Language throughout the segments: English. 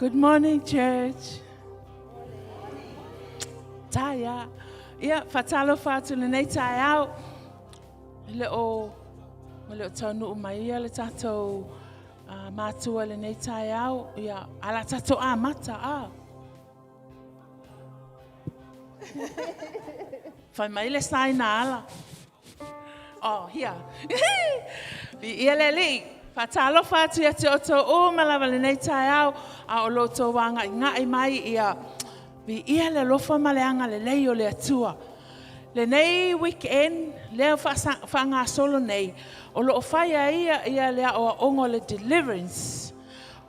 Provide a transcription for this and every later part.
Good morning, church. Taya. Ia, fatalo fatu le nei tai au. Le o tonu mai ia le tatou matua le nei tai au. Ia, ala tatou mata a. Fai mai le sai na ala. Oh, here. Ia le li. Fatalo fatu ia te oto o malawa le nei tai au. A o loto wanga ngai mai ia. Vi ia le lofa maleanga le lei o le atua. Le nei weekend, leo whanga solo nei. O lo whaia ia lea o ongo le deliverance.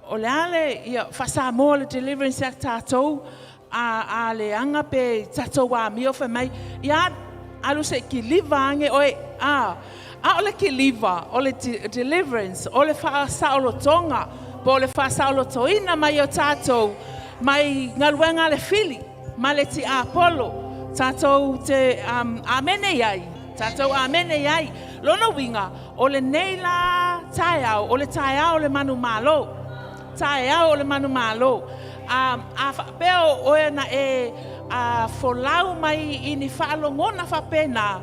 O le ale ia whasa mo le deliverance a tātou. A le anga pe tātou wa mio wha mai. Ia alu se ki liva ange oe. A o le ki liva, o le deliverance, o le wha saolo tonga. Po le wha saolo toina mai o tātou. Mai ngaluenga le fili, ma le ti Apollo, tātou te amene iai, tātou amene iai. Lona winga, o le neila taiao, o le taiao le manu malo, taiao o le manu malo. A whapeo oe na folau mai ini whaalongona whapena,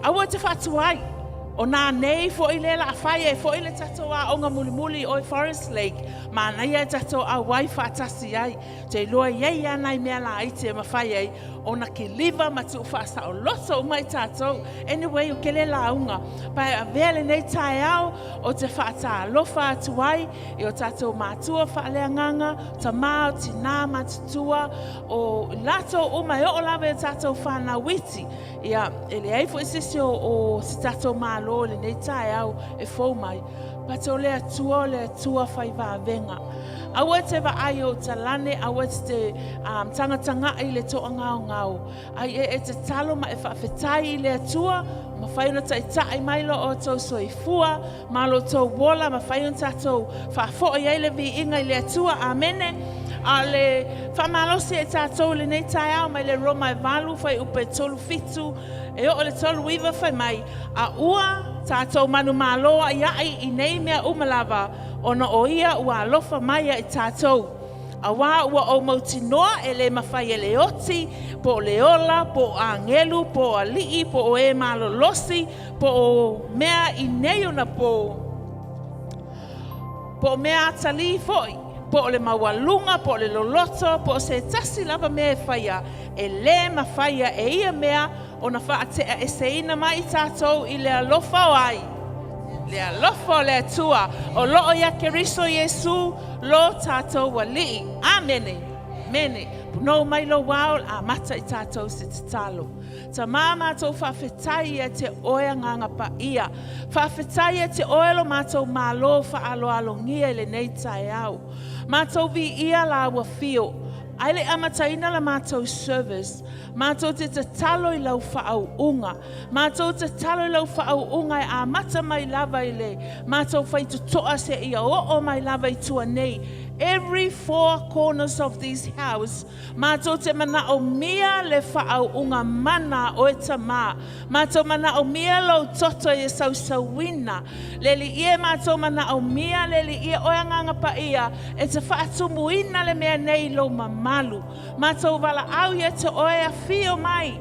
aua te whatuai. O nā nei fo i lela a whai fo i le tatou a onga muli o Forest Lake. Ma nei e tatou a wai whaatasi ai. Te loa iei anai mea la aite ma whai ai. O na ki liva ma tu whaasa o loto mai tatou. Anyway, o kele la unga. Pai a vele nei tai au o te whaata lofa atu ai. I o tatou mātua whaaleanganga. Ta mao tina matutua. O lato o mai o lawe o tatou whana witi. Ia, ele ai fo isisi o si tatou malo le nei tai au e fou mai. Pato le atua whai venga. Aua te wa ai o talane, aua te tanga i le toa ngau. Ai te talo ma e whawhetai i le atua, ma whaiona tai mai lo o tau soifua, ma lo tau wola, ma whaiona tatou whawhoa i le vi inga i le atua, amene. A le whamalosi e tātou le nei tai au mai le roma e walu whai upe tolu fitu e o le tolu iwa whai mai a ua tātou manu maloa iai i nei mea umalawa ona o ia ua alofa mai i tātou a wā ua o mauti noa e le mawhai e le oti po le ola, po a ngelu, po a lii, po o e malolosi po o mea i nei ona po mea atali foi po le mawalunga, po le loloto, po se tasi lava mea e whaia, e le ma whaia e ia mea, o na whaatea e se ina mai tātou i le alofa o ai. Le alofa o le atua, o loo ia keriso Yesu, lo tātou wali. Amene, mene, no mai lo wao, a mata i tātou se te talo. Ta mama tau whawhetai e te oea nganga pa ia. Whawhetai e te oelo mātou malo whaalo ngia le nei tai au. Mātou vi ia la ua fio. Aile amataina la mātou service. Mātou te talo i lau whaau unga. Mātou te talo i lau whaau unga e a mata mai lava i le. Mātou whaitu toa se ia o mai lava i tua nei. Every four corners of this house, mātou te mana o mia le whaau unga mana o e tamā. Mātou mana o mia lau toto e sausawina. Leli ia mātou mana o mia, leli ia oanganga pa ia, e te whaatumuina le mea nei lo mamalu. Mātou wala au ia te oe a fio mai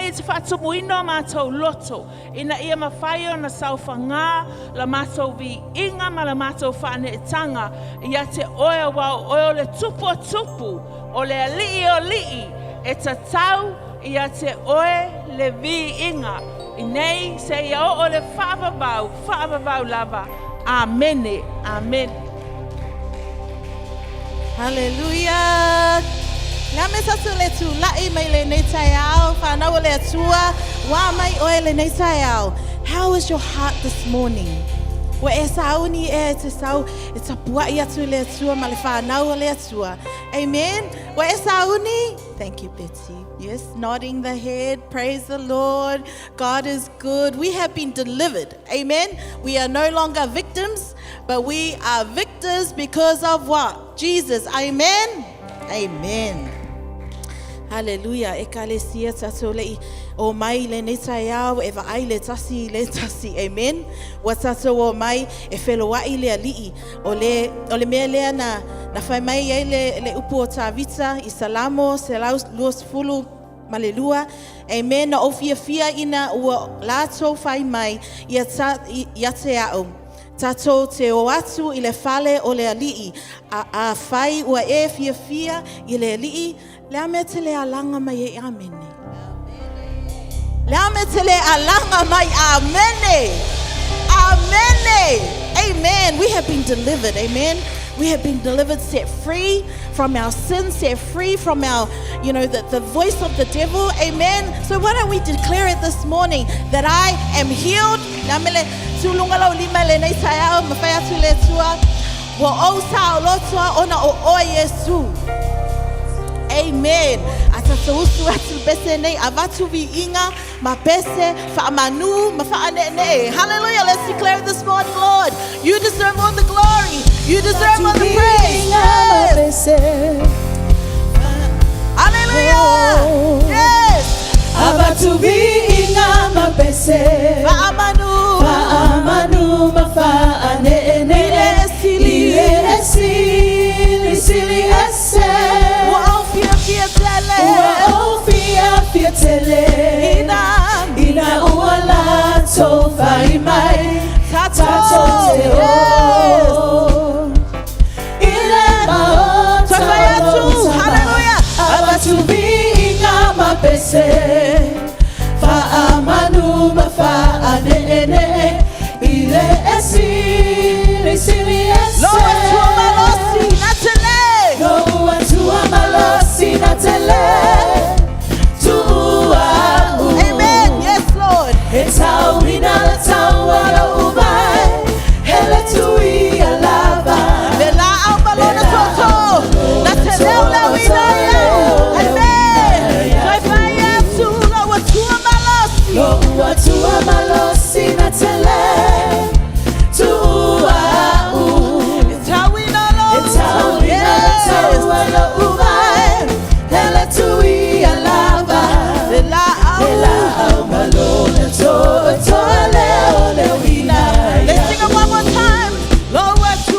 e te whaatumuina o mātou loto. Ina ia mawhai o na sauwhanga, la mātou vi inga ma la mātou whaane e tanga, ia te oe wau oe le tupu o le alii o lii e ta tau ia te oe le vi inga i nei se ia o le whaavavau lava. Amene, amen. Hallelujah. Ngā me satu le tu lai mai le nei tai au, whanau le atua, wā mai oe le nei tai au. How is your heart this morning? Wa e sauni e te sau, e tapua i atu le atua, ma le whanau le atua. Amen. Wa e sauni? Thank you, Betty. Yes, nodding the head. Praise the Lord. God is good. We have been delivered. Amen. We are no longer victims, but we are victors because of what? Jesus. Amen. Amen. Hallelujah. Ekalesia tatolei o mai le netai au eva ai le tasi. Amen. Watato o mai e whelowai le alii. O le mea lea na whai mai ei le upu o tāwita I salamo se luos fulu malelua. Amen. Na ofia ina ua lato whai mai ia te au. Tato te o atu I le fale o le alii. A whai ua e fia I le alii. Lea me te le alanga mai e amene. Lea me te le alanga mai amene. Amene. Amen. We have been delivered. Amen. We have been delivered, set free from our sins, set free from our, the voice of the devil. Amen. So why don't we declare it this morning that I am healed. Amen. Atasusu atubese nei avatu vi inga mapese fa amanu mafaane nei. Hallelujah. Let's declare it this morning, Lord. You deserve all the glory. You deserve all the praise. Yes. Hallelujah. Yes. Avatu vi inga mapese fa amanu mafaane nei. Sili ese. Ina uala tofa imai tato te o ile maota hallelujah abatu binga mapese fa amanu mafa anene ile esili ese lo watu amalosi natele. It's how we know that's how what ubai hele tui alava Bela albalona toto na teleu we know amen so fire to lo watu amalosi na tele tu it's how we know it's how we know that's how what ubai hele tui alava Bela albalona. Let's sing it one more time. Lower to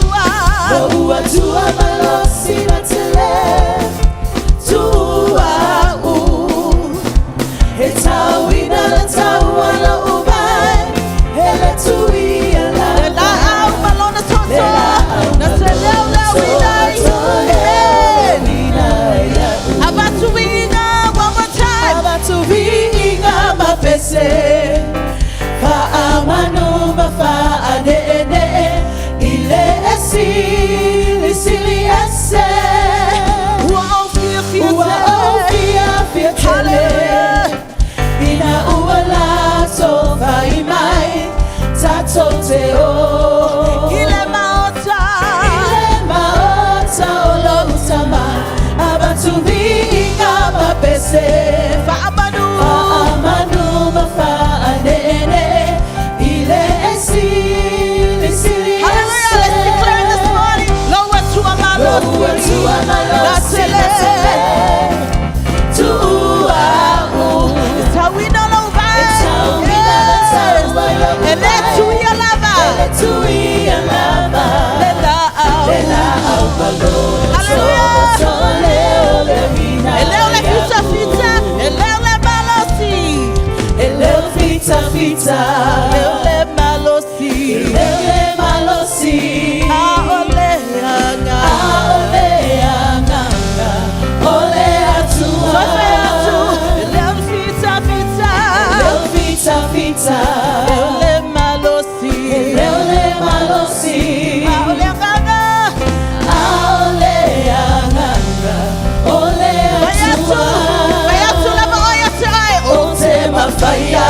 it's how we know that's how wanna ubai. Hele tu iala. Lela albalona toto. Na teleu we know. Abatu winga one more time. Abatu winga mapese. Fa amanu mafa ane ile esili ese. Wa ofia tele. Ina uala tofa imai tato te o. Ile maota olo utama. Abatu vinga mapese. fa amanu mafa ane ile esili ese. Hallelujah. Let's declare this morning. Lower to amalo. It's how we know love. And let to your lover. Hallelujah. Eleo le fita. Eleo le malosi. Eleo fita. Eleo le malosi. Aole anga. Ole atua. Eleo fita. Eleo le malosi. Aole anga. Bayatu la maoya tai. Ote mafaya.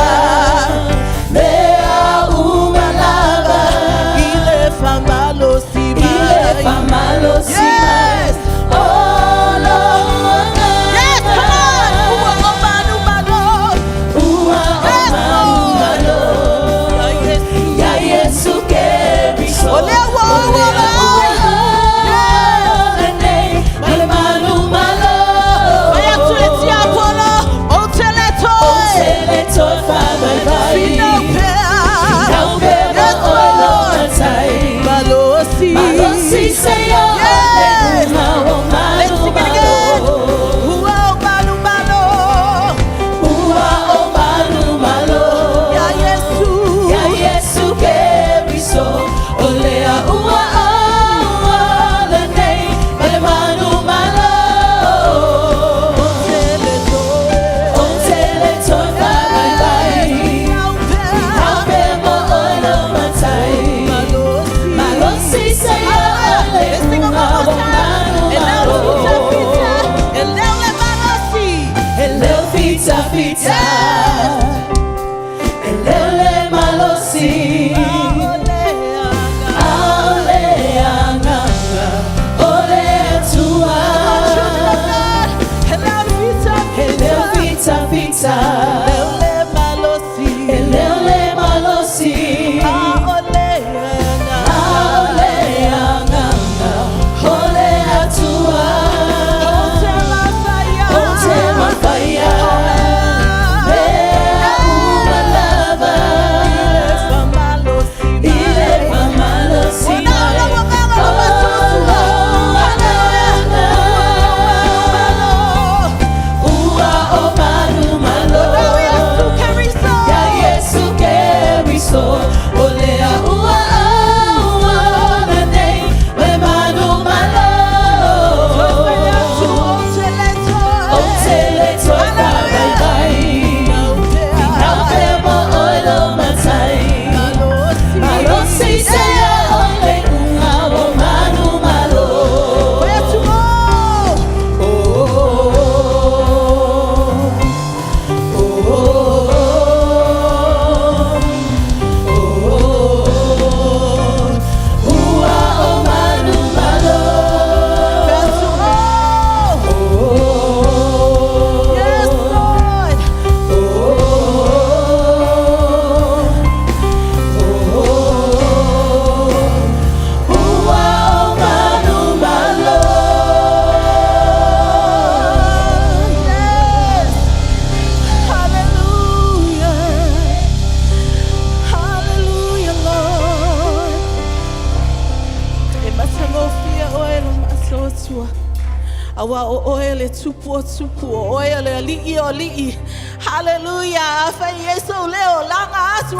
Awa o oele tupu oele li'i. Hallelujah. Fa Yesu leo langa asu.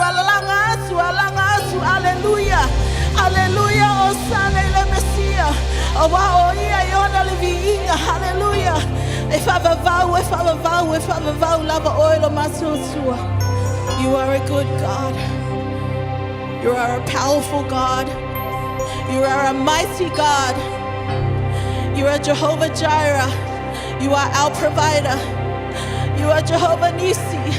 Hallelujah. Hallelujah. Osana ile Mesia. Awa oia yona liviinga. Hallelujah. If I vow, lava oil masotua. You are a good God. You are a powerful God. You are a mighty God. You are Jehovah Jireh. You are our provider. You are Jehovah Nisi.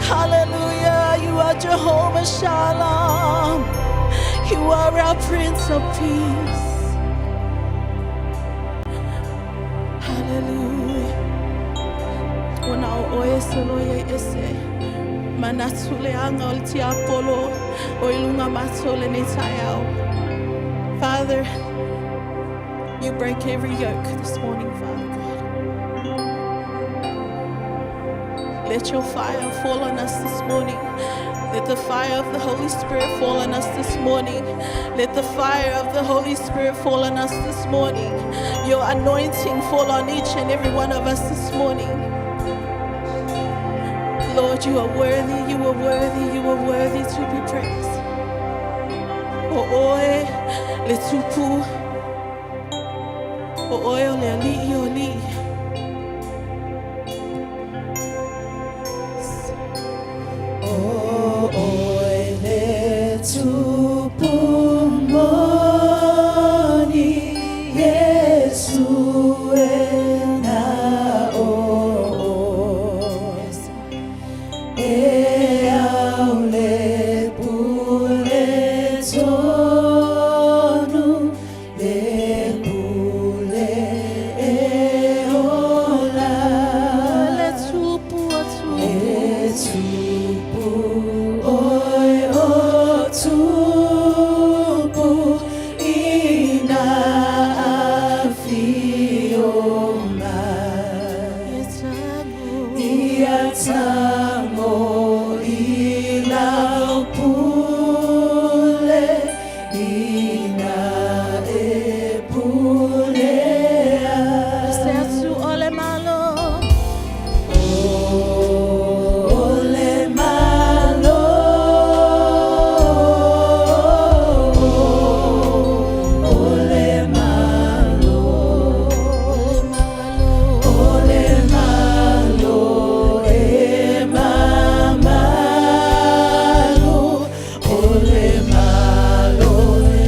Hallelujah. You are Jehovah Shalom. You are our Prince of Peace. Hallelujah. Ona oe soloye ese. Manatule angol ti apolo. Oilunga matole netayao. Father, you break every yoke this morning, Father God. Let your fire fall on us this morning. Let the fire of the Holy Spirit fall on us this morning. Let the fire of the Holy Spirit fall on us this morning. Your anointing fall on each and every one of us this morning. Lord, you are worthy, you are worthy, you are worthy to be praised. O'oe le tupu. O'oe le ali. Ole malo e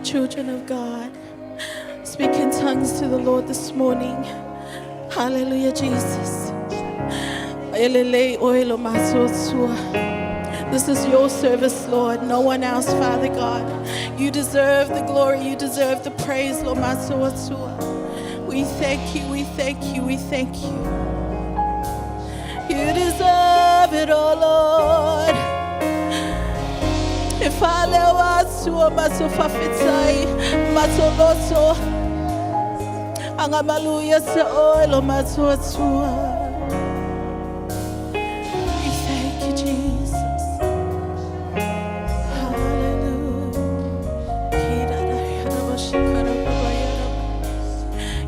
Children of God, speak in tongues to the Lord this morning. Hallelujah, Jesus. This is your service, Lord. No one else, Father God. You deserve the glory. You deserve the praise, Lord. We thank you. We thank you. We thank you. You deserve it, oh Lord. If I lewa masofafitsai matoloso angamaluya se oilo matsotsua. We thank you, Jesus. Hallelujah.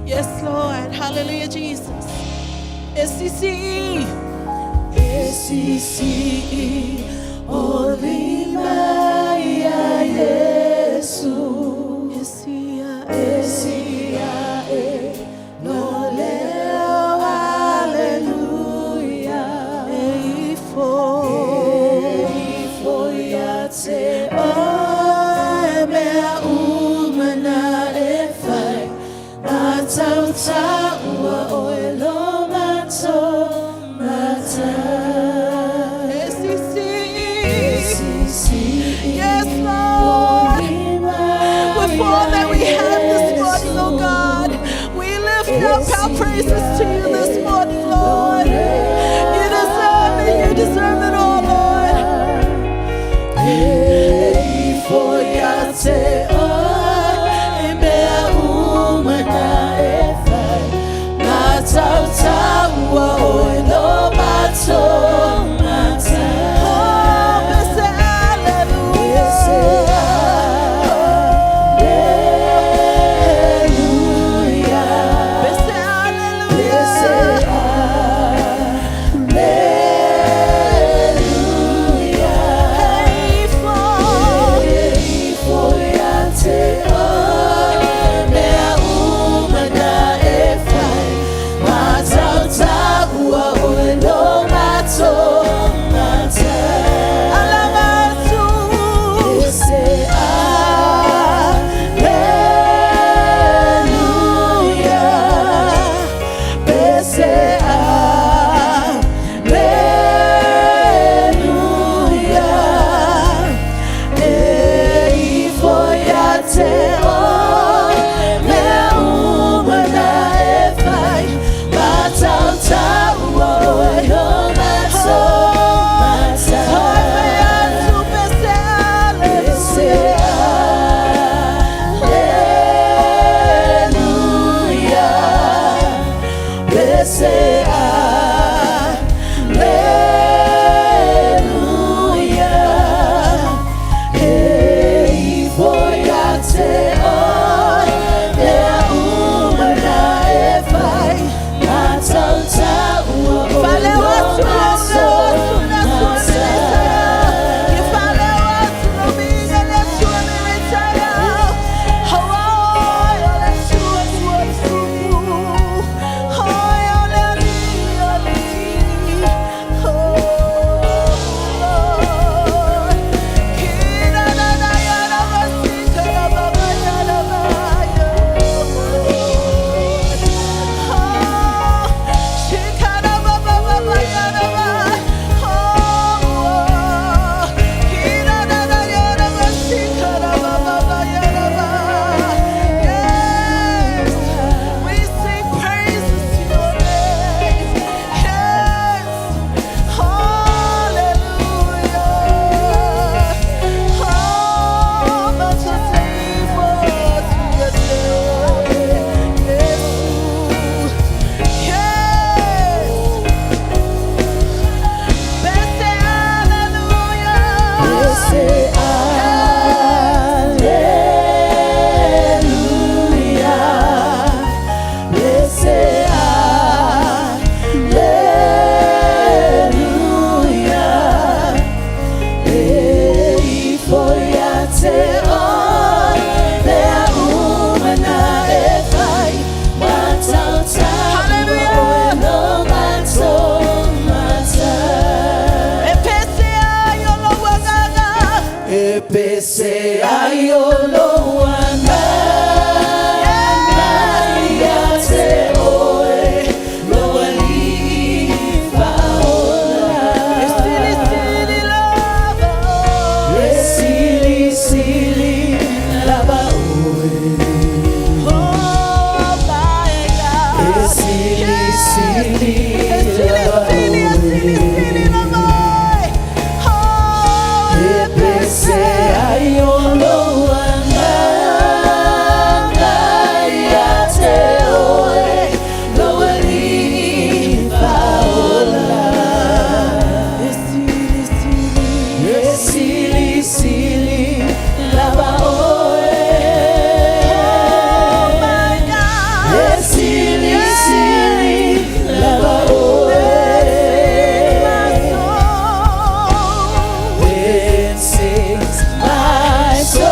Yes, Lord. Hallelujah, Jesus. SCC. SCC. Olima ya Yesu. Esia no leo hallelujah. Eifo ya te mea umana efai atauta ua oelo mato mata. Epese ayolowana Yate oe Lowali faola Sili sili lava oe Sili sili lava Epese ayolowana Yate oe Lowali faola Sili sili lava oe Sili sili lava oe Then sings my soul,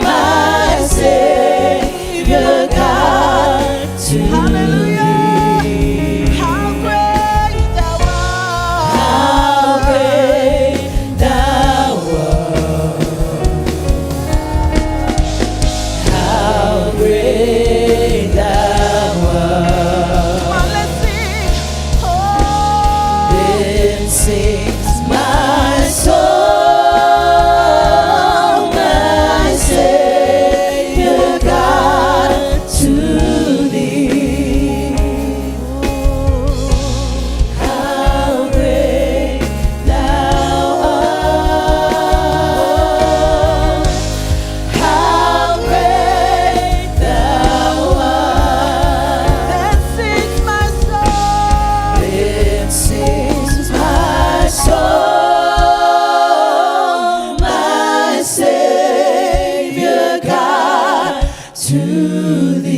my Savior God to thee. How great thou art. How great thou art. How great thou art. Come on, let's sing. Oh, Then sings my soul, my Savior God to thee. How great thou art. How great thou art. then sings my soul. Then sings my soul, my Savior God to thee.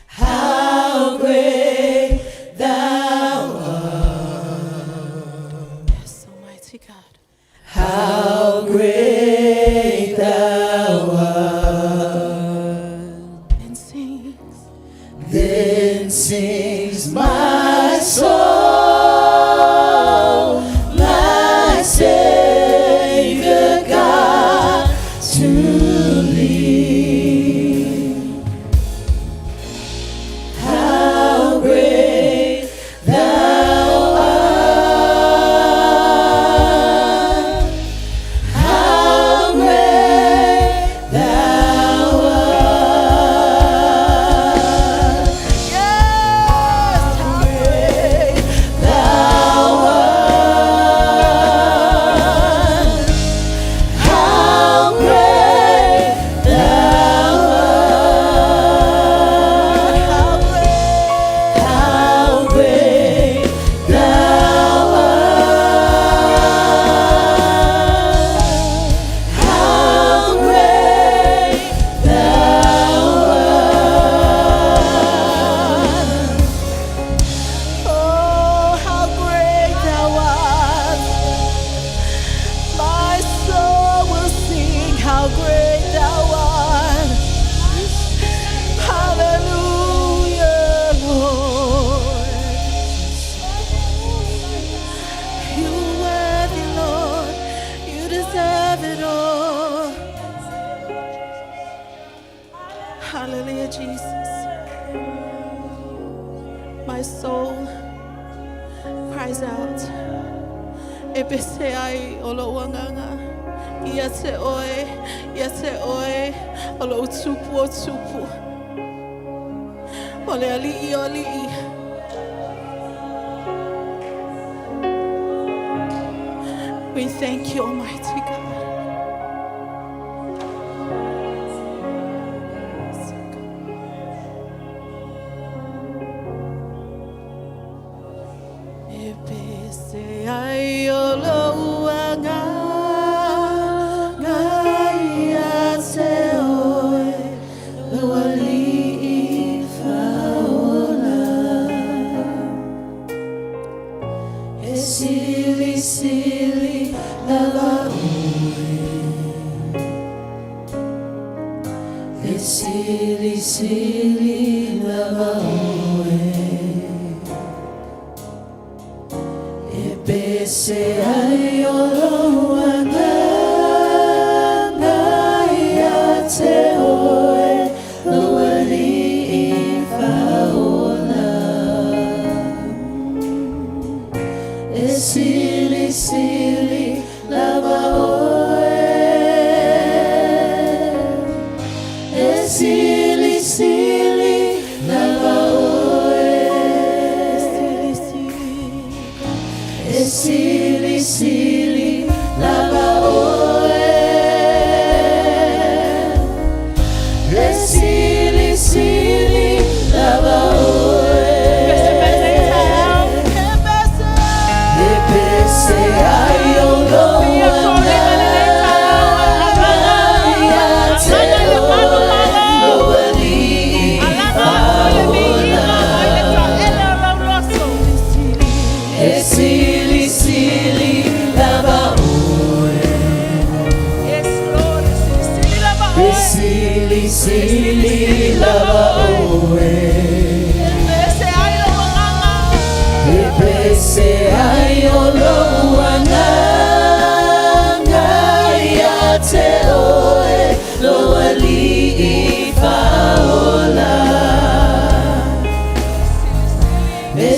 How great thou art. Yes, Almighty God. How great thou art. Then sings. Then sings my soul, my Savior God to thee. How great thou art. How great thou art. Yes, how great. Thou art. How great thou art. How great. How great thou art. How great thou art. Oh, how great thou art. My soul will sing how great thou art. Hallelujah, Lord. You worthy, Lord. You deserve it all. Hallelujah, Jesus. My soul cries out. Epese ai olo wanganga. Yate oe, olo utupu utupu. Ole ali'i. We thank you, Almighty God. Epese ai olo wanganga. Yate oe Lowali faola. Sili sili lava oe. Sili sili lava oe. Ebe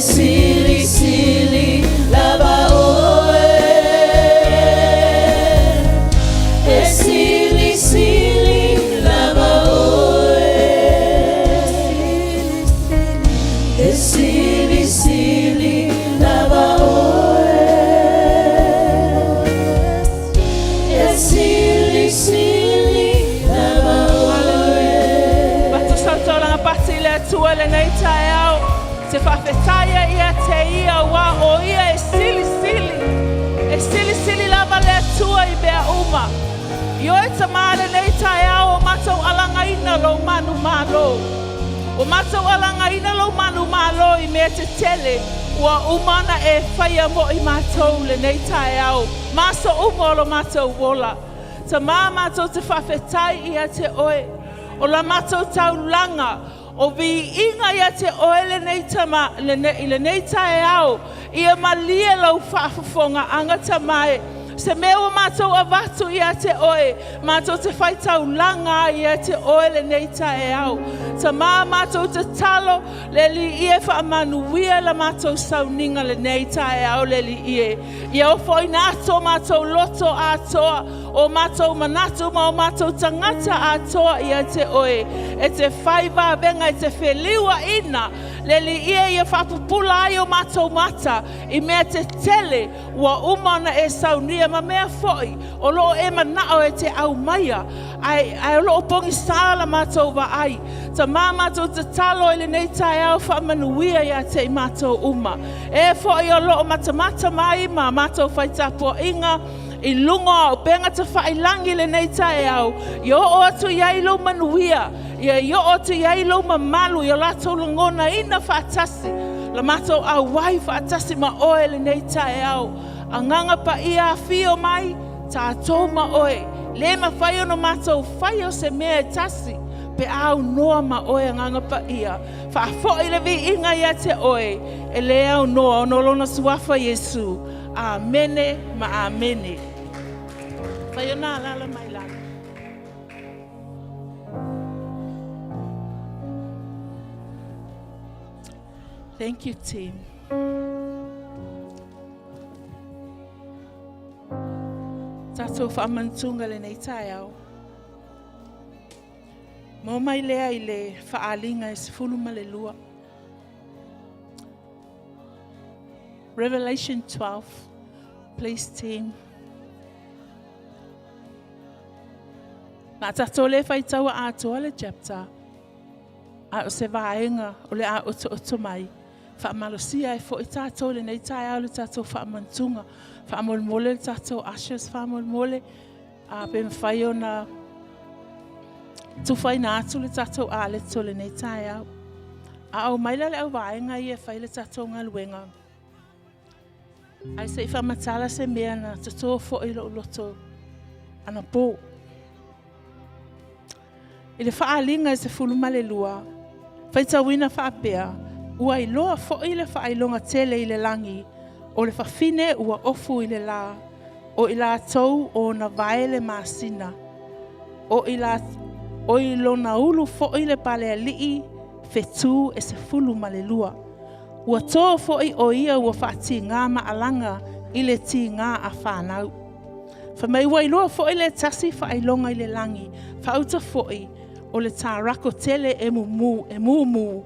Sili sili lava oe, sili sili lava oe, sili sili lava oe, sili sili lava oe. Batu sautola pati le tuele nei taiao. Te whawhetaya ia te ia wā o ia sili sili lava le tua I bea uma. Io e tamale nei tai au o matou alanga ina lo manu malo. O matou alanga ina lo manu malo I mea te tele ua umana e whaia mo I matou le nei tai au. Maso uma o lo matou wola. Ta mā matou te whawhetai ia te oe. O la matou taulanga. O vi inga ia te oele nei tama le nei tae au ia malia lau whaafafonga anga tamae se mewa mātou avatu ia te oe mātou te whaitau langa ia te oele nei tae au ta mā mātou te talo le li ia whaamanuia la mātou sauninga le nei tae au le li ia o fo ina ato mātou loto atoa o mātou manatu ma o mātou tangata atoa ia te oe e te whaiva venga e te wheliwa ina le li ia whapupula ai o mātou mata I mea te tele ua umana e saunia ma mea foi o loo e manao e te au maia ai o loo pongi sala mātou wa ai ta mā mātou te talo ele nei tae au whaamanuia ia te I mātou uma e foi o loo matamata mai ma mātou whaitapua inga I lunga o penga te whailangi le nei tae au I o atu iai lo manuia I o atu iai lo mamalu I o lato langona ina whaatasi la mātou au wai whaatasi ma oe le nei tae au a nganga pa ia fio mai ta tō ma oe le ma whai ono mātou whai o se mea tasi pe au noa ma oe a nganga pa ia whaafo I le vi inga ia te oe e le au noa o nolona suafa Yesu amene ma amene whai ona lala mai lana Thank you, team. Tatou whaamantunga le nei tae au. Mo mai lea I le whaalinga e sifulu ma le lua. Revelation 12. Please, team. Nā tatou le whaitaua atoa le chapter. A o se vaenga o le a oto mai. Whaamalosia e fo I tātou le nei tae au le tātou whaamantunga. Whaamolmole le tātou ashes, whaamolmole. A pe mwhai o na tuwhai na atu le tātou a le to le nei tae au. A au maila le au vaenga I e whai le tātou ngā luenga. Ai se I whaamatala se mea na tatou fo I lo loto ana pō. I le whaalinga e se fuluma le lua. Whaitawina whaapea. Ua I loa fo I le whaailonga tele I le langi. O le whawhine ua ofu I le la. O I la tau o na vaele masina. O I lona ulu fo I le pale alii. Fetu e se fuluma le lua. Ua tō fo I o ia ua whaati ngā maalanga. I le ti ngā a whanau. Whamai ua I loa fo I le tasi whaailonga I le langi. Whauta fo I. O le tārako tele e mumu,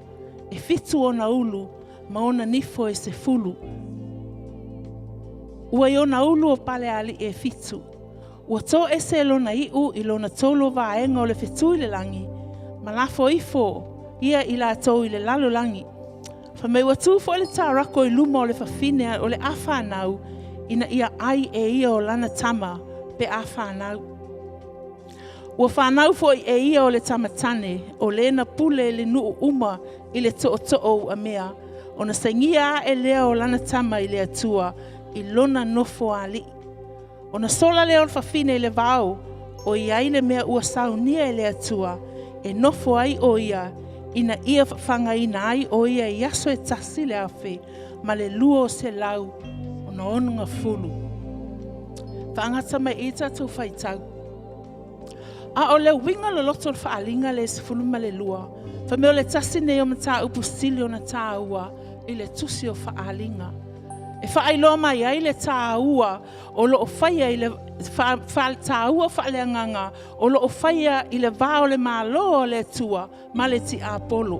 e fitu o na ulu, ma ona nifo e se fulu. Ua I ona ulu o pale ali e fitu. Ua tō e se lona iu I lona tolo vaenga o le fitu I le langi, ma lafo ifo, ia I la tō I le lalo langi. Whamei ua tūfo le tārako I luma o le whawhine o le awhanau, ina ia ai e ia o lana tama pe awhanau. Ua whanau fo I ia o le tamatane, o le na pule le nuu uma I le to'o a mea, o na saingia e lea o lana tama I le atua, I lona nofo ali. O na sola leo o whawhine I le vau, o I ai le mea ua saunia I le atua, e nofo ai o ia, ina ia whangaina ai o ia i aso e tasi le awhi, ma le lua o se lau o na onunga fulu. Whaangata mai i tātou whaitau. A o le winga lo loto le whaalinga le se fulu ma le lua, fa meo le tasi nei o mata upu stili o na tā ua i le tusi o whaalinga. E whaailoa mai ai le tā ua o lo o whaia i le tā ua whaaleanganga o lo o whaia i le vao le malo o le tua ma le ti apolo.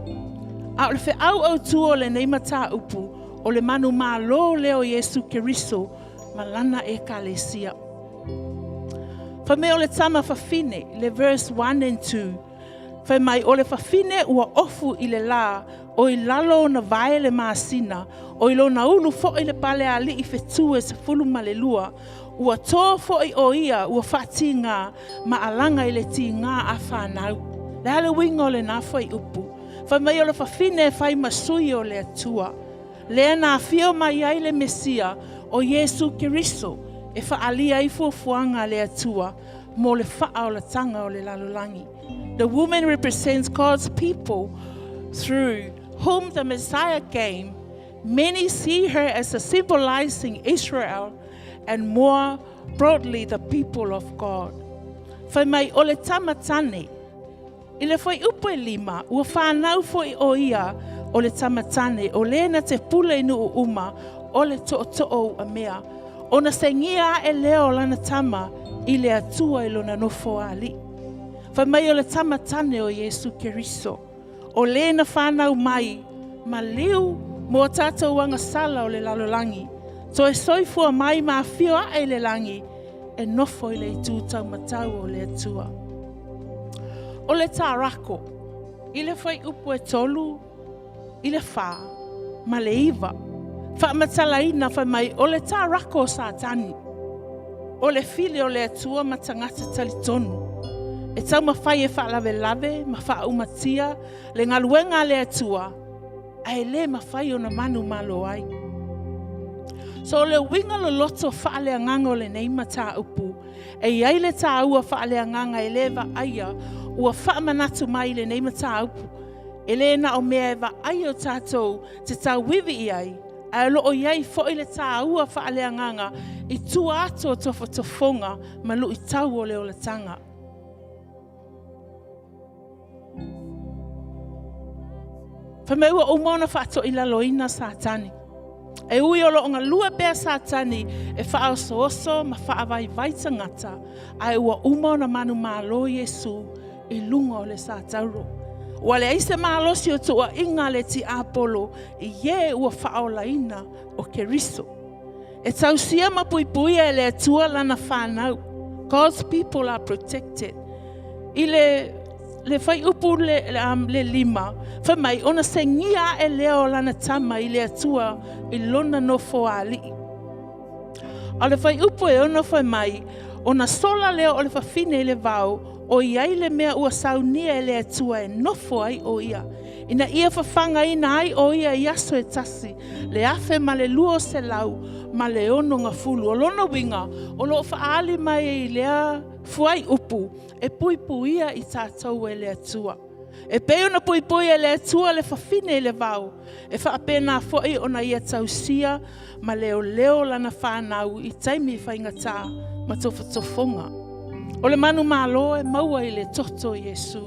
A o le whi au tua le nei mata upu o le manu malo leo Yesu Keriso ma lana e kalesia. Fa me o le tama whawhine, le verse 1 and 2, fa mai o le whawhine ua ofu i le la o i lalo na vae le maasina, o i lo na ulu fo i le pale ali i fetu e se fulu ma le lua, ua tō fo i o ia ua whati ngā ma alanga i le ti ngā a whanau. Le hale winga o le nā fo i upu. Fa mai o le whawhine fai masui o le atua. Le ana fio mai ai le Mesia o Yesu Keriso e whaalia i fuafuanga le atua mo le wha o le tanga o le lalulangi. The woman represents God's people through whom the Messiah came. Many see her as a symbolizing Israel and more broadly the people of God. Whai mai o le tamatane, i le whai upo e lima, ua whanau fo i o ia o le tamatane, o lena te pule inu o uma, o le to'o a mea, o na sengia e leo lana tama i le atua i lona nofo ali. Whai mai o le tamatane o Yesu Keriso, o lena whanau mai, ma liu mo tātou wanga sala o le lalolangi, so e soifua mai ma fio a e le langi, e nofo i le tūtau matau o le atua. O le tārako, i le whai upu e tolu, i le whā, ma le iwa. Wha matala ina whai mai o le tārako o sātani. O le fili o le atua ma tangata talitonu. E tau ma whai e wha lave, ma wha umatia, le ngaluenga le atua, a e le ma whai o na manu malo ai. So le winga lo loto whaale anganga o le neima tā upu, e iai le tā ua whaale anganga e lewa aia, ua whaamanatu mai le neima tā upu, e le na o mea e wa aia o tātou te tā wiwi iai, a lo o iai fo i le tā ua whaale anganga, i tua ato o tofa tofonga, ma lu i tau o le o le tanga. Whameua o mauna whaato i laloina sātani. E ui o lo ngā lua bea sātani e whaao sooso ma whaawai vaita ngata a e ua umau na manu mālo Yesu i lunga o le sātauro. Ua le aise mālo si o tua inga le ti apolo i ye ua whaao laina o Keriso. E tausia ma pui e le atua lana whanau. God's people are protected. I le whai upu le lima, whai mai ona sengia e leo lana tama i le atua i lona no foali. O le whai upu e ona whai mai, ona sola leo o le whawhine i le vau, o iai le mea ua saunia e le atua e nofo ai o ia. Ina ia whawhanga ina ai o ia i aso e tasi, le afe ma le luo se lau, ma le ono ngā fulu. O lona winga, o lo whaali mai i lea fuai upu, e puipuia i tātou e le atua. E peo na puipui e le atua le whawhine i le vau, e whaapena foi o na ia tausia, ma leo lana whanau i taimi whaingatā, ma tofonga. O le manu malo e maua i le toto Yesu.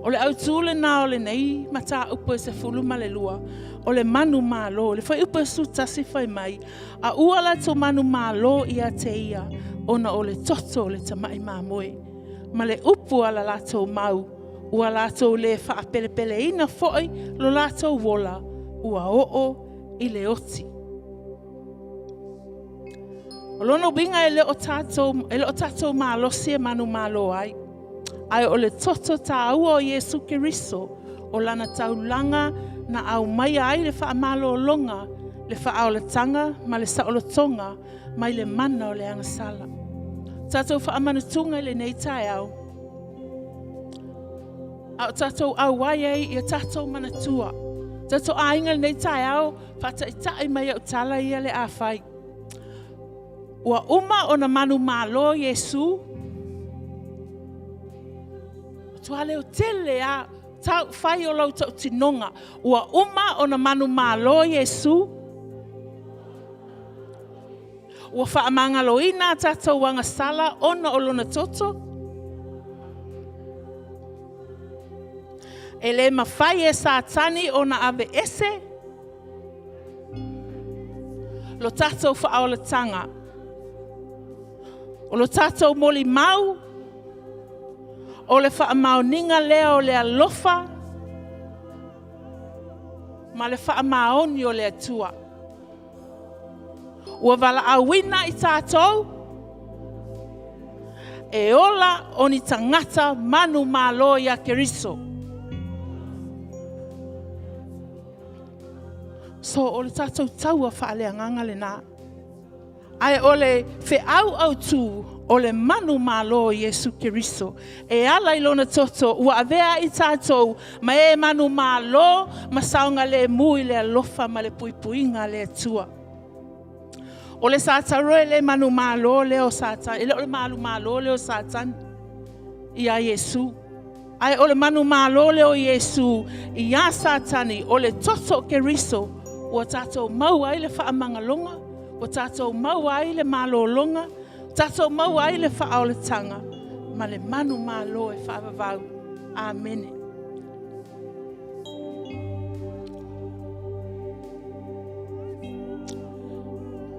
O le autule na o le nei, ma tā upo e se fulu ma le lua, o le manu malo, le whai upo e su tasi whai mai, a uala to manu malo i a te ia, ona o le toto le tamai mamoe. Ma le upu ala lato mau, ua lato le whaapelepele ina foi, lo lato wola, ua oo i le oti. O lono winga e le o tato malo sia manu malo ai. Ai o le toto ta ua o Yesu Keriso, o lana taulanga na au mai ai le whaamalo longa, le whaao le tanga, ma le saolotonga, mai le mana o le angasala. Tatou whaamanutunga le nei tai au. Au tatou au waiei i a tatou manatua. Tatou ainga le nei tai au, whata i tai mai au tala ia le awhai. Ua uma o na manu malo Yesu, tuale o tele a tau whai o lau tau tinonga. Ua uma o na manu malo Yesu. Ua whaamanga loina tātou wanga sala ona o lona toto. E le mawhai e sātani o na ave ese. Lo tātou whaolatanga. O lo tātou moli mau. O le whaamau ninga lea o le alofa. Ma le whaamaoni o le atua. Ua wala awina I tātou. E ola o ni tangata manu malo ya Keriso. So o le tātou taua whaaleanganga le nā. Ai o le whe au tū o le manu malo Yesu Keriso. E ala I lona toto ua avea I tātou ma e manu malo ma saunga le mui le alofa ma le puipuinga le atua. O le sātaroe le manu malo le o sātan. Ele o le manu malo le o sātan. Ia Yesu. Ai o le manu malo le o Yesu. Ia sātani o le toto Keriso. Ua tātou mau ai le whaamangalonga, ua tātou mau ai le malolonga, tātou mau ai le whaoletanga, ma le manu malo e whaavavau. Amen.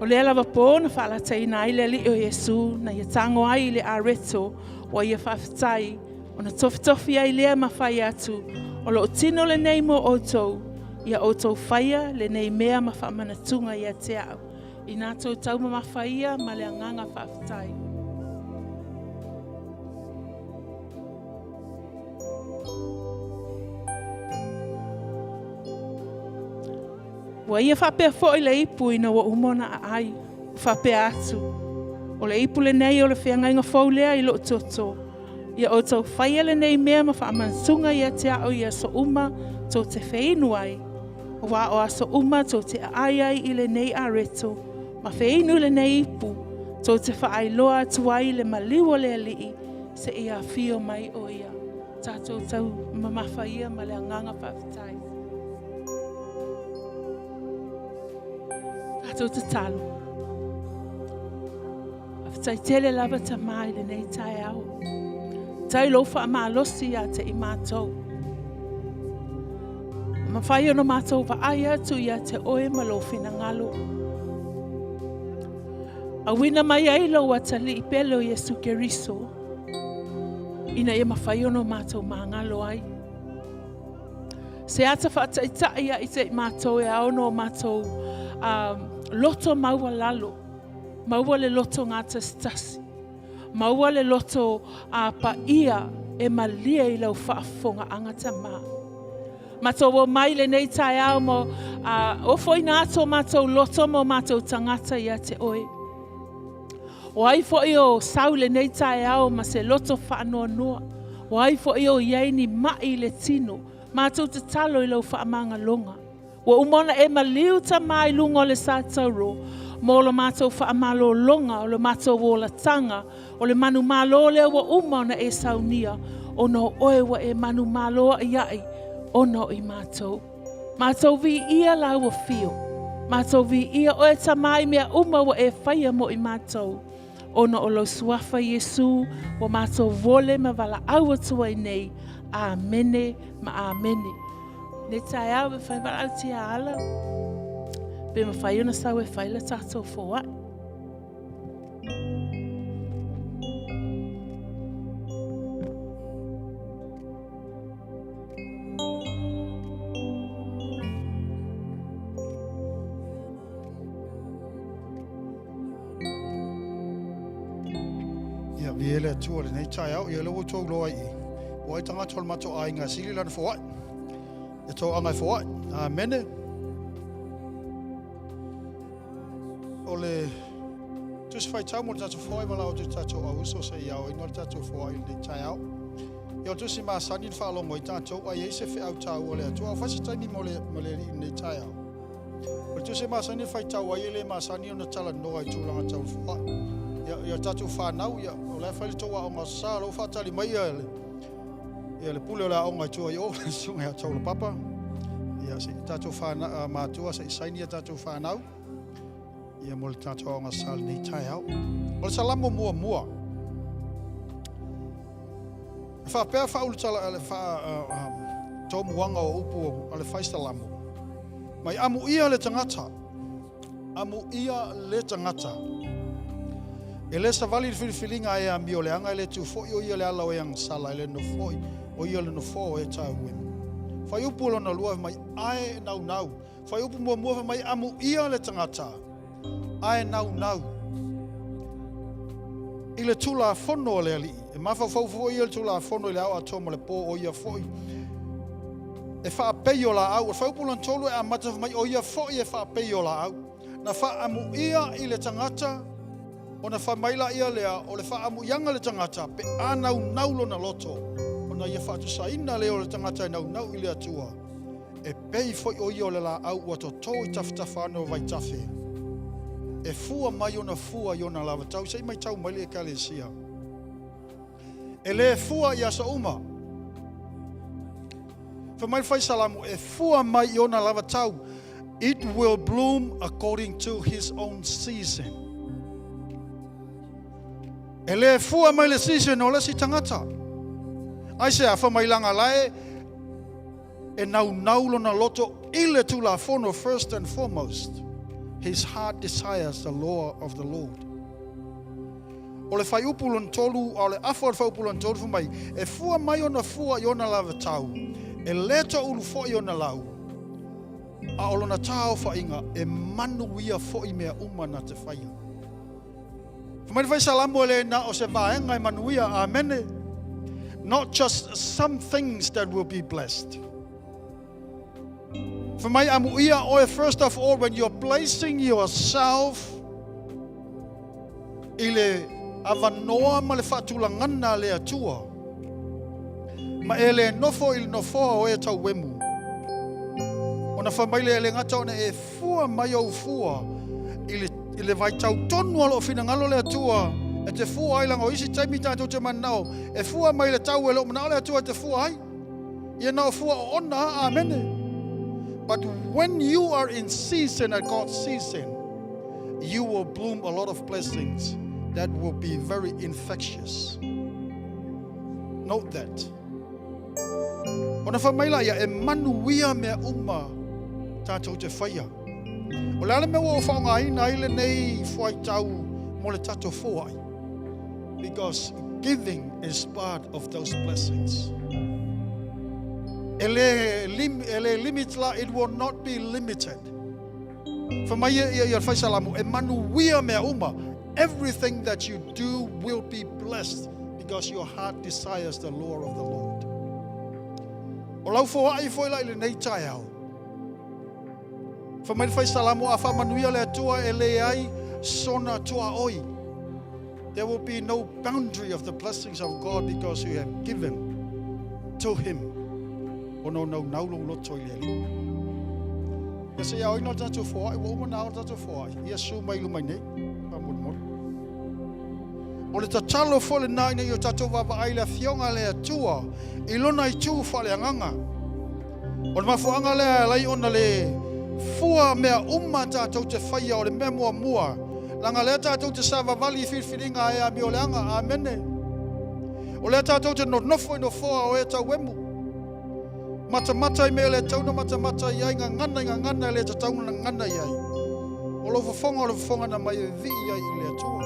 O le alawa pō na whaalateina ai le li o Yesu, na ia tango ai le areto, wa ia whaafitai, o na tofi ai lea mawhai atu, o lo tino le nei mo outou, ia outou whaia le nei mea ma whaamanatunga ia te au. I nā tau ma whaia ma le anganga whaafitai. Wa ia whapea fōi le ipu ina wa umona a ai, whapea atu. O le ipu le nei o le whiangainga whaulea I lo toto. Ia outou whaia le nei mea ma whaamanatunga ia te au ia so uma tō te whainu ai. Wa o aso uma tō te ai I le nei areto, ma whainu le nei ipu, tō te whaailoa tuai le maliwa le alii, se ia whio mai o ia. Tātou tau mamafa ia ma le anganga whaafitai. Tātou te talo. Whaafitai tele lava ta mai le nei tai au. Tai lo wha amalosi a te I mātou. Ma whai ono mātou wa ai atu ia te oe malo whina ngalo. A wina mai ailo wa tali I pelo Yesu Keriso. Ina ia ma whai ono mātou ma ngalo ai. Se ata whaataitai a I te mātou e aono mātou loto maua lalo. Maua le loto ngata stasi. Maua le loto pa ia e malia I lau whaafonga angata maa. Matou o mai le nei tai au mo o foi na ato matou loto mo matou tangata ia te oe. O ai foi o sau le nei tai au ma se loto whaanoa noa. O ai foi o iaini mai le tino. Matou te talo I lau whaamanga longa. O umona e maliu ta mai lungo le sātauro. Mo lo matou whaamalo longa o le matou o la tanga. O le manu malo le o umona e saunia. O no oe wa e manu malo iai. Ono I mātou. Mātou vi ia lau o fio. Mātou vi ia o e tamai mea uma wa e whaia mo I mātou. Ono o lau suafa Yesu, wa mātou vole ma wala aua tua I nei. Amene ma amene. Ne tai au e whai wala au tia ala. Be ma whai ona sau e whaila tātou fōai. Ele tua le nei tai au ia lo to lo ai. O tanga tol mato ai nga sili lan fo. E to anga fo. Amen. Ole just fai tau mo tatu fo ai wala o tatu au so se ia o ino tatu fo ai nei tai au. Yo just ma sanin fa lo mo tatu ai se fe au tau ole to fa si tai mo le nei tai au. O just ma sanin fai tau ai le ma sanin no tala no ai tu la tau fo. Ya tatu whanau, ya o lai whai toa o ngā sālo whatali mai ele. Ia le pule o le aonga tua i o le sunga ia tau le papa. Ia se tātou whāna mātua se isaini ia tātou whānau. Ia mo le tātou aonga sal nei tai au. O le salamo mua mua. Whapea whaulu tala ale tō muanga o upu ale whaisalamo. Mai amu ia le tangata. Amu ia le tangata. E le savali whiwhilinga e a mi o le anga le tu fo o ia le ala o yang sala le no fo o ia le no fo e tau wim. Whai upu lona lua mai ae nau nau. Whai upu mua mua mai amu ia le tangata. Ae nau nau. I le tula fono le ali. E mawha fau ia le tula fono le au a tomo le po o ia foi. E wha pei o la au. E whai upu lona tolu e a mata mai o ia foi e wha pei o la au. Na wha amu ia i le tangata. O na whamaila ia lea o le whaamu ianga le tangata pe anau naulo na loto. O na ia whaatu saina leo le tangata nau nau i lea tua. E pei foi o ia o le la au ua to tō i tawhitawhano vai tawhi. E fua mai o na fua i o na lava tau. Sei mai tau maile e kale sia. E le fua i asa uma. Whamai whai salamu e fua mai i o na lava tau. It will bloom according to his own season. E le fua mai le season o le si tangata. Ai se a whamailanga lae, e nau naulo na loto i le tula fono first and foremost. His heart desires the law of the Lord. O le whai upulon tolu, o le afo whai upulon tolu mai, e fua mai o na fua i ona lava tau, e leto ulu fo i ona lau, a olo na tau whainga, e manu ia fo i mea umana te whaia. Whamai whai salamu ele na o se vaenga I manuia, amene. Not just some things that will be blessed. Whamai amuia oe first of all, when you're placing yourself I le avanoa ma le whatulangana le atua, ma ele nofo I le nofoa o e tau wemu. Ona whamai le ele ngata ona e fua mai au fua I le vai tau tonu alo fina ngalo le atua e te fua ai langa o isi taimi tātou te manao e fua mai le tau e lo manao le atua te fua ai ia nao fua o ona amene. But when you are in season at God's season, you will bloom a lot of blessings that will be very infectious. Note that. Ona whamaila ia e manuia mea uma tātou te whaia. O le ale me o whaonga ina ile nei whai tau mo le tato whai. Because giving is part of those blessings. Ele limit la, it will not be limited. Whamai ia whai salamu, e manuia mea uma. Everything that you do will be blessed because your heart desires the law of the Lord. O lau whai whai la ile nei tai au. Whamai whai salamu a whamanuia le atua e le ai sona tua oi. There will be no boundary of the blessings of God because you have given to Him. O no naulo loto I le. Ia se ia oina tatu whai, wa umana o tatu whai. Ia su mai lumai nei. O le tatalo fole nai nei o tatu wawa ai le fionga le atua. Ilona I tu whale anganga. O le mafuanga le lai ona le fua mea tātou te whaia o le mea mua mua. Langa lea tātou te sawa wali whiwhiringa e a mi o le anga. Amene. O lea tātou te nofo I no foa o e tau wemu. Mata I mea le tauna mata I ai ngana le tauna ngana I ai. O lo whafonga na mai e vi ai I le atua.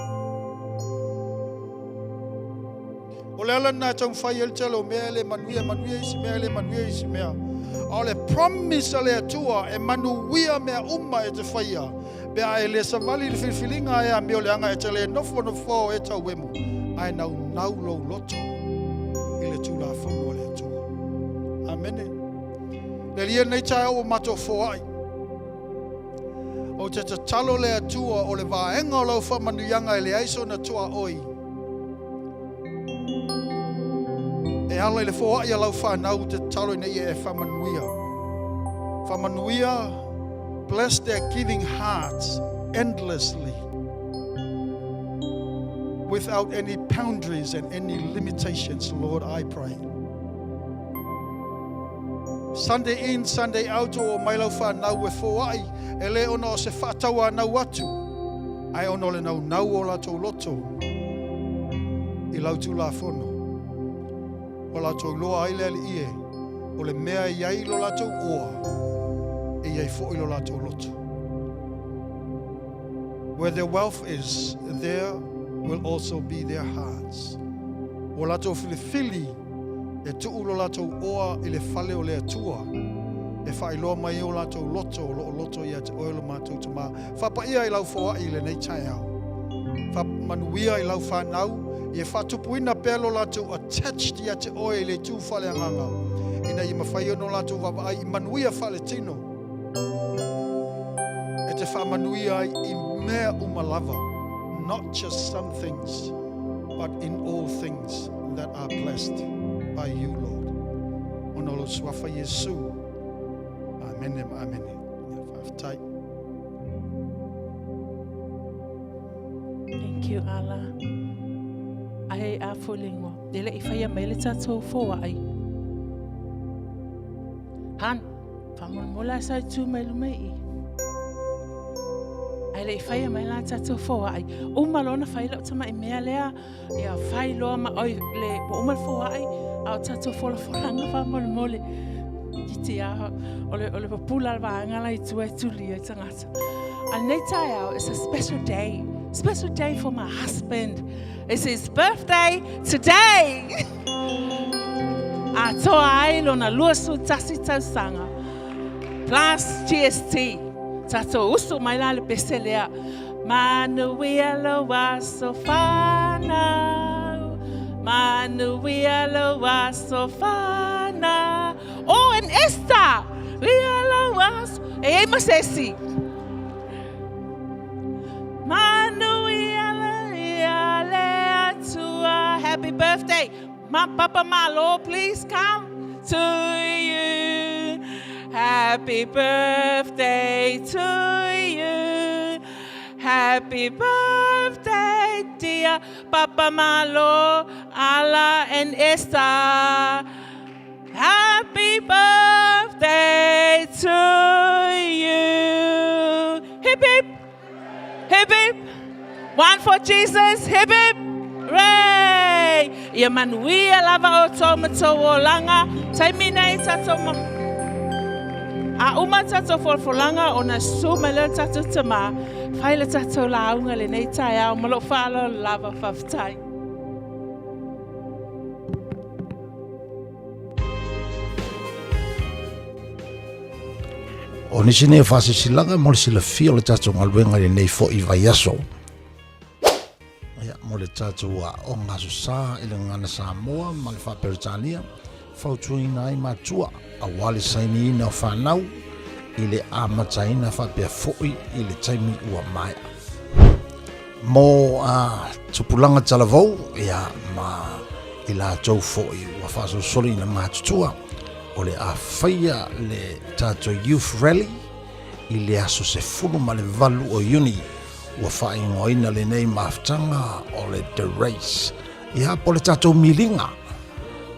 O le ala nā tau whai el telo mea le manuia isi mea le manuia isi mea. O le promise le atua e manuia mea uma e te whaia. Bea e le savali le whiwhilinga e a meo le anga e te le nofo e tau wemu. Ai nau lo loto I le tūla whanua le atua. Amene. Le lia nei tae o mato whoai. O te talo le atua o le vaenga o lau whamanuianga e le aiso na tua oi. E ala le whoai a lau whanau te talo nei e whamanuia. Whamanuia, bless their giving hearts endlessly without any boundaries and any limitations, Lord, I pray. Sunday in, Sunday out o mai lau whanau e fōai. E le ona o se whātaua nau atu. Ai ono le nau o latou loto. I lautu la whono. O latou loa ai le ali ie. O le mea iai lo latou oa. E iai fo lo latou loto. Where their wealth is, there will also be their hearts. O latou filifili, e tuu lo latou oa i le fale o le atua. E whailoa mai o latou loto, o loto ia te oilo mātou te mā. Whapaia i lau fōa i le nei tai au. Whamanuia i lau whanau, i e whatupuina pēlo latou attached ia te oe i le tū whale angangau. Ina i mawhai ono latou wawa i manuia whale tino. E te whamanuia i mea umalava. Not just some things, but in all things that are blessed by you, Lord. Onolo swafa Yesu. Amen. Amen. Thank you, Allah. Ai a fulingo. Dele I whaia mai le tatou fōa ai. Han, whamulmula sai tū mai lumei I. Ai le I whaia mai la tatou fōa ai. Umalona whaila o tama I mea lea. Ia whailoa ma oi le umal fōa ai. Au tatou fola foranga whamulmole. Titi a ole papula vaanga lai tu e tuli e tangata. And nei tai au, it's a special day. Special day for my husband. It's his birthday today. A toa ai lona luasu tasi tausanga. Plus GST. Tato usu mai la le peselea. Manuela waso whanau. Manuela waso whanau. Oh, and Esther. Liala was. E masesi. Happy birthday. Papa Malo, please come to you. Happy birthday to you. Happy birthday, dear Papa Malo, Allah and Esther. Happy birthday to you. Hip hip. Hip hip. One for Jesus. Hip hip. Ray! Ia manuia lava o tō matou o langa. Taimina I tatou a uma tatou folfolanga o na sumele tatou tama. Whaile tatou launga le nei tai au malo whaalo lava whaftai. O nisi nei whasisilanga mo le sila fia le tatou ngaluenga le nei fo I vai aso. Mo le tatou a o ngaso sa I le ngana Samoa ma le whaperitania whautuina I matua a wale sainiina o whanau I le amataina whapea foi I le taimi ua mai mo a tupulanga talavou ia ma I la tau foi ua whasosoli na matutua o le a whaia le tatou youth rally I le aso se fulu ma le valu o uni ua whaingoina le nei maftanga o le The Race. Ia po le tatou milinga.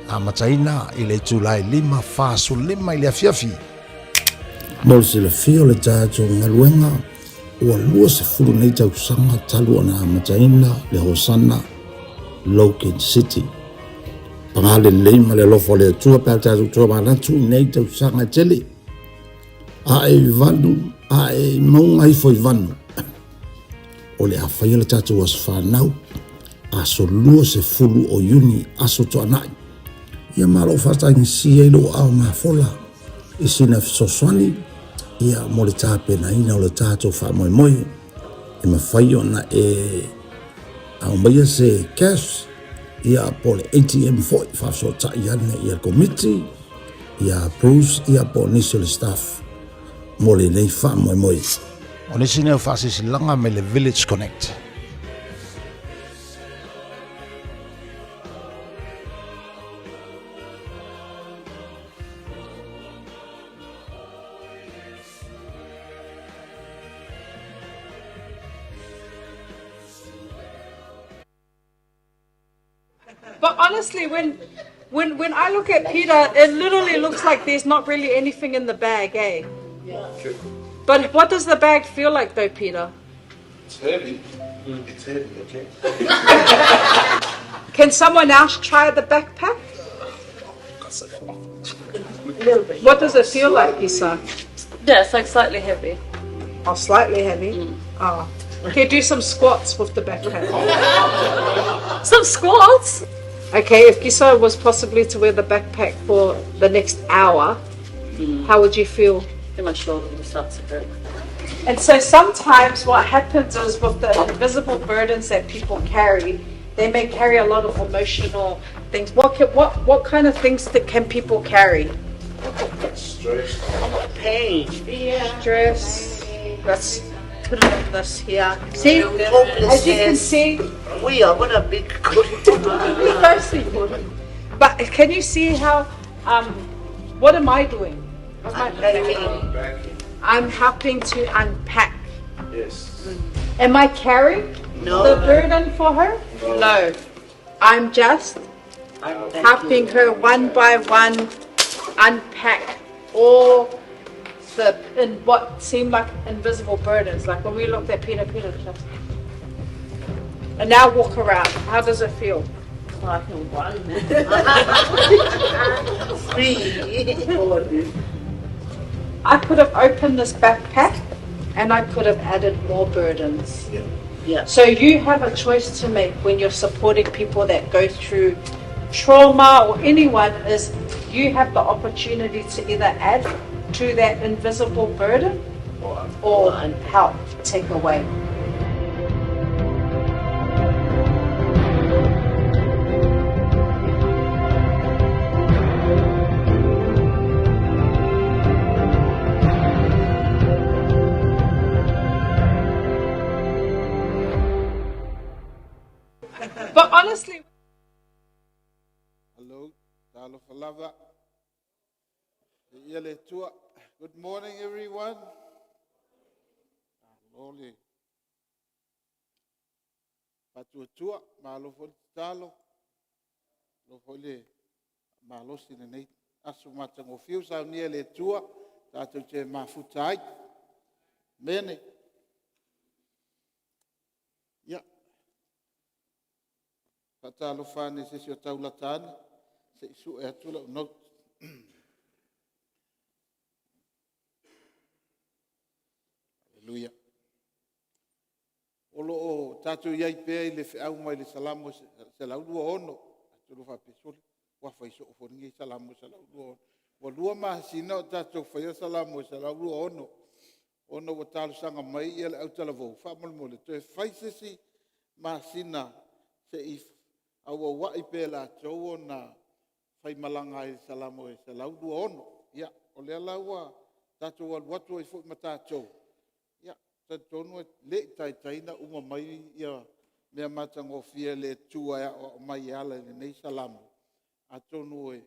A mataina I le tūlai 5 whāsu 5 I le afiafi. Mol se le fio le tatou ngaluenga ua lua se furu nei tausanga talu ana a mataina le Hosanna Logan City. Pangale leima le lofo le tua pa tatou tua manatu nei tausanga tele. A e vanu, a e maunga I foi vanu. O le awhaia le tatou aso whanau, aso lua se fulu o uni aso toa nai. Ia malo whatangi sia ilo au mafola, I sina soswani, ia mo le tāpena ina o le tatou wha moe. E mawhai ona e au maia se cash, ia po le ATM foi, whaso ta iane ia komiti, ia Bruce, ia po nisi le staff, mo le nei wha moe. O nisi neo whasisilanga me le Village Connect. But honestly, when When I look at Peter, it literally looks like there's not really anything in the bag, eh? Yeah. True. But what does the bag feel like though, Peter? It's heavy. It's heavy, okay? Can someone else try the backpack? A little bit. What does it feel like, Isa? Yeah, it's like slightly heavy. Oh, slightly heavy. Oh. Okay, do some squats with the backpack. Some squats. Okay, if Kisa was possibly to wear the backpack for the next hour, how would you feel? Then my shoulder will start to hurt. And so sometimes what happens is with the invisible burdens that people carry, they may carry a lot of emotional things. What kind of things can people carry? Stress. Pain. Stress. Let's put it on this here. See, as you can Hopelessness. see, We are what a big good. but can you see how, what am I doing? What's my Unpacking. I'm helping to unpack. Yes. Am I carrying No. the burden for her? No. I'm just helping her one by one unpack all in what seemed like invisible burdens. Like when we looked at Peter, just. And now walk around. How does it feel? Oh, I can run. Free. I could have opened this backpack and I could have added more burdens. Yeah. So you have a choice to make when you're supporting people that go through trauma or anyone, is you have the opportunity to either add to that invisible burden or help take away. But honestly, Hello, Talo Falava. Yele tua. Good morning, everyone. Loli. Patu tua, malo fo talo. Lo fole malo sine nei asu matango fiu sa ni ele tua. Tatu te mafutai. Mene. Ya. Patalo fane se sio taulatani. Se isu e atula no. Hallelujah. Olo o tatu yai pe le fe au mai le salamo se la udua ono. Tulu fa pesol. Wa fa iso o foni salamo se la udua ono. Wa lua ma sino tatu fa salamo se la udua ono. Ono wa talu sanga mai ele au tala vo. Fa mol mole to e faisesi ma sina se if au wa ipe la tau na fai malanga i salamo e se la udua ono. Ya, o le ala wa tatu wa watu i fu mata tau. Tonu le taitaina uma mai ia mea matango fia le tua ya o mai ala le nei salamu. A tonu e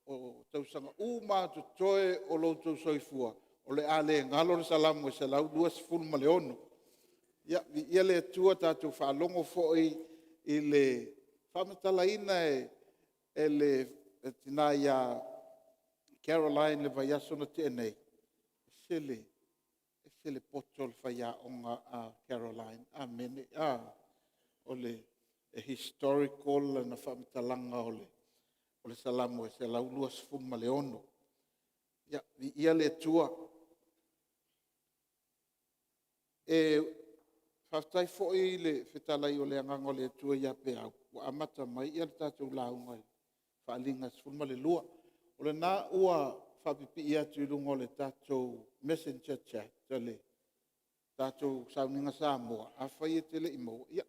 o tausanga uma tu toe o lo tau soifua. O le ale ngalo le salamu e se lau 2 ma le ono. Ia le tua tatu whaalongo foi i le whamatalaina e le tina ia Caroline le vai asona te nei. Sele. Le potol faya onga a Caroline. Amen. Ole historical na famtalanga ole salamu e se laulua sfun maleono. Ya ia le tua. E faftai foi le fetalai ole nganga le tua ia pe au. Wa amata mai ia tatu launga. Falinga sfun malelua. Ole na ua fapipi ia tu lungo le tatu messenger chat tele tato sauninga Samoa a fai tele imo ia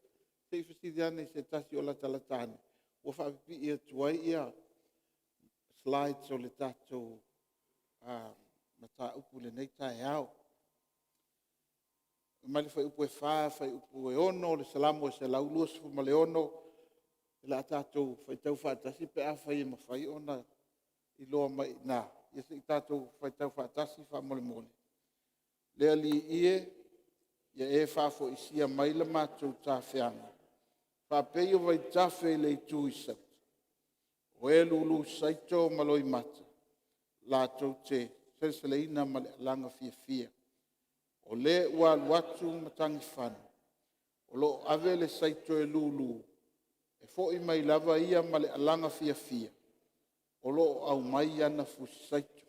te fisidiane se tasi ola talatane o fa ia tuai ia slides o le tato mata upu le nei tai au mai fai upu e fai upu e ono le salamo se laulu fu male ono la tato fai tau fa tasi pe a fai ma fai ona i loa mai na ia se tato fai tau fa tasi fa mole mole le ali ie ia e fa fo isia mai le matou tafeanga fa pe yo vai tafe le tuisa O e lulu saito maloi mata. La tau te selseleina ma le alanga fia fia. O le ua luatu matangi whanu. O lo ave le saito e lulu. E fo i mai lava ia ma le alanga fia fia. O lo au mai ana fusi saito.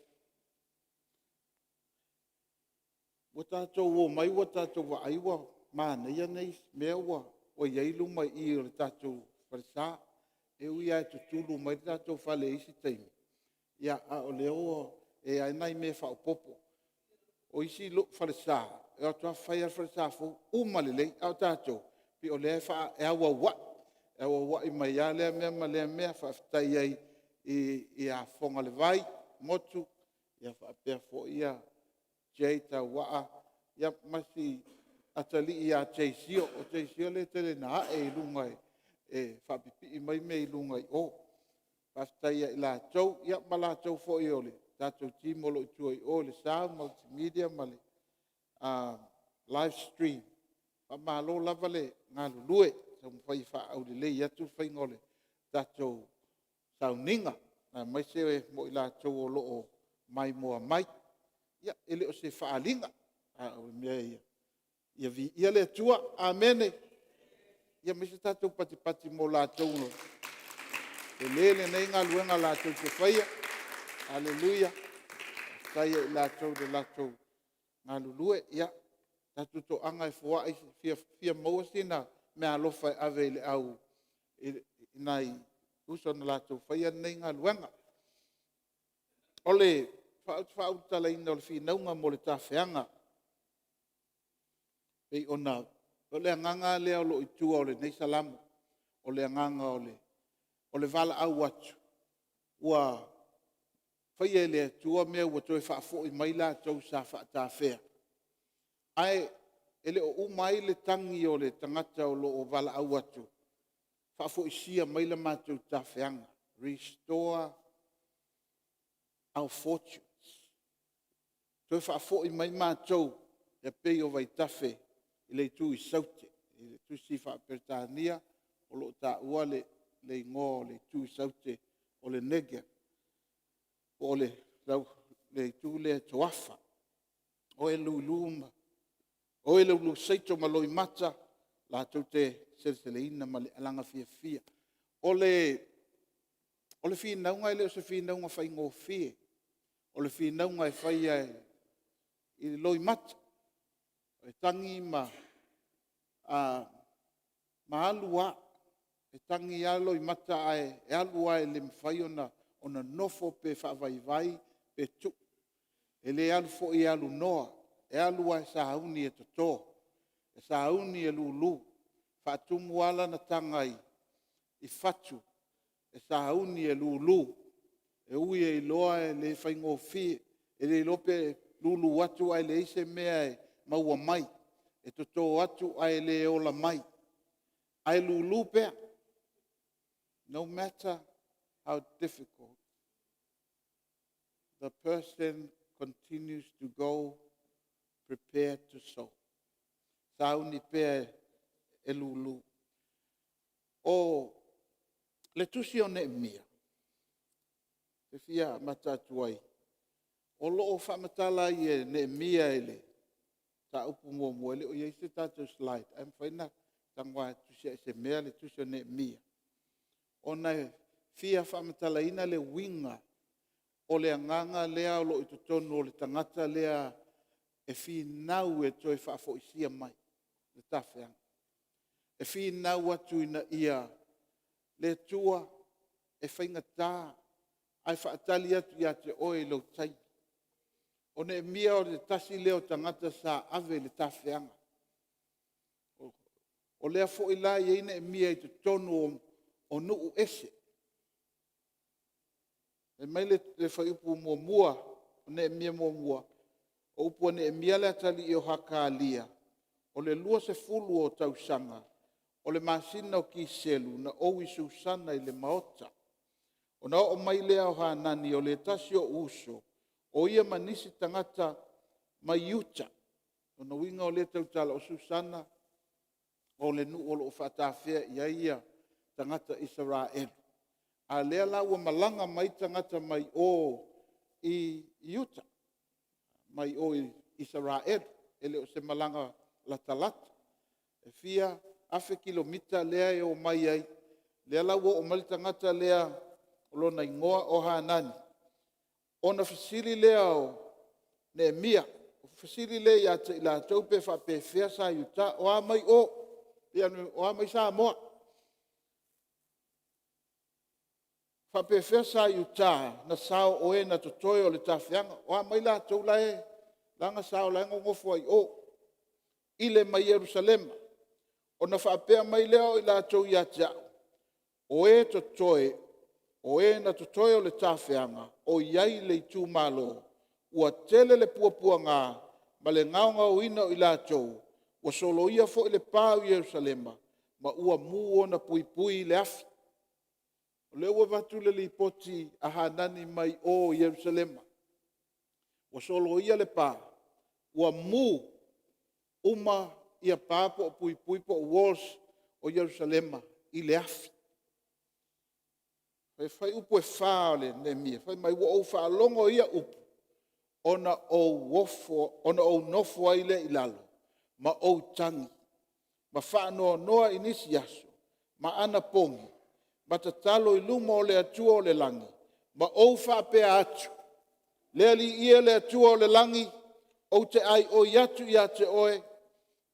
Wa tātou o mai wa tātou wa aiwa mana ia nei mea wa o iailu mai i o le tātou farisa. E ui ai tutulu mai tātou whale isi teimi. Ia a o leo e ai nai me whao popo. O isi lo farisa. E o tua whaia farisa fo umale lei au tātou. Pi o lea wha e awa wa. E awa wa i mai a lea mea ma lea mea whaftai ai i a whonga le vai motu. Ia wha fo ia Jeita waa ya masi atali ia cheisio o cheisio le tele na e lunga e fa pipi mai me lunga o pasta ia la chou ya mala chou fo iole ta chou timolo choi o le sa multimedia male live stream pa malo lavale ngalu lue so fai fa au le ya tu fai ngole ta chou sauninga na mai se mo ila chou lo mai mo mai ia ele o se faalinga o mea ia vi ia le tua amene ia me se tatou pati mo latou no e lele nei galuega latou te faia aleluia taia i latou le latou galulue ia tatou toʻaga e foaʻi fia maua sina me alofa e ave i le au inai uso na latou faia nei galuega o le whautalaina o le whinaunga mo le tawhianga. Pei ona, o le anganga lea o lo itua o le nei salamu, o le anganga o le vala au atu. Ua whaia le atua mea ua toi whaafo i mai la tau sa whaatawhea. Ai, ele o umai le tangi o le tangata o lo o vala au atu. Whaafo i sia mai la mātou tawhianga. Restore our fortunes. Toi whaafo i mai mātou e pei o vai tawhe i le tu i saute. I le tu si whaapertania o lo ta ua le ngō le tu i saute o le nege. O le tu le toafa. O e luluma. O e lulu seito maloi mata la tau te selseleina ma le alanga fia fia. O le whinaunga ele o se whinaunga whai ngō fie. O le whinaunga e whai i loi mata. E tangi ma alua. E tangi a loi mata e alua e le mwhai ona nofo pe whaavaivai pe tu. E le alu fo i alu noa. E alua e sahauni e toto. E sahauni e lulu. Whaatumu ala na tangai i fatu. E sahauni e lulu. E ui e loa e le whaingofi. E le lope lulu watu ai le ise mea e maua mai. E toto watu ai le ola mai. Ai lulu pea. No matter how difficult, the person continues to go prepared to sow. Sauni pea e lulu. O le tusi o Neemia. Te fia matatu ai. O loo whamatala i e Neemia ele. Ta upu mua mua le o yeise tātou slide. Am whaina tangwa tusi e se mea le tusi o Neemia. O nei fia whamatala ina le winga. O le anganga lea o lo i tutonu o le tangata lea e fi nau e toi whaafo isia mai. Le tawhianga. E fi nau atu ina ia le tua e whainga tā. Ai whaatali atu ia te oe lo tai. O Neemia o le tasi leo tangata sa ave le tawhianga. O lea fo ila i e Neemia i tutonu o nuu ese. E mai le whaiupu mua mua, o Neemia mua mua. O upu o Neemia le atali i o haka alia. O le lua se fulu o tausanga. O le masina o ki selu na owi susana i le maota. O na o mai lea o hanani o le tasi o uso. O ia manisi tangata mai uta. O na winga o le tautala o susana. O le nu o lo whatawhia ia tangata Israel. A lea la ua malanga mai tangata mai o i Utah. Mai o i Israel. Ele o se malanga la talata. E fia afe kilomita lea e o mai ai. Lea la ua o mali tangata lea o lona ingoa o hanani. Ona fasili lea o Nehemia. Fasili lea ia te ila taupe fa pe fea sa Utah. O a mai o. O a mai Samoa. Whapewhia sa Utah na sao o e na totoe o le tawhianga. O a mai la tau la e. Langa sao la ngofo ai o. Ile mai Jerusalema. O na whapea mai leo i la tau ia te au. O e totoe. O e na totoe o le tawhianga. O iai le tu malo. Ua tele le puapua ngā. Ma le ngaonga o ina i la tau. Ua solo ia fo i le pāu Jerusalema. Ma ua muo na pui pui le afi. O le ua watu le li poti a hanani mai o Jerusalema. Ua solo ia le pā. Ua mu uma ia pāpo o pui pui po o walls o Jerusalema i le afi. Fai upu e whā o le Nehemia. Fai mai ua au wha longo ia upu. Ona o nofo ai le ilalo. Ma o tangi. Ma wha noa inisi aso. Ma ana pongi. Ma tatalo i luma o le atua o le langi. Ma ou whapea atu. Lea li ia le atua o le langi. O te ai o iatu ia te oe.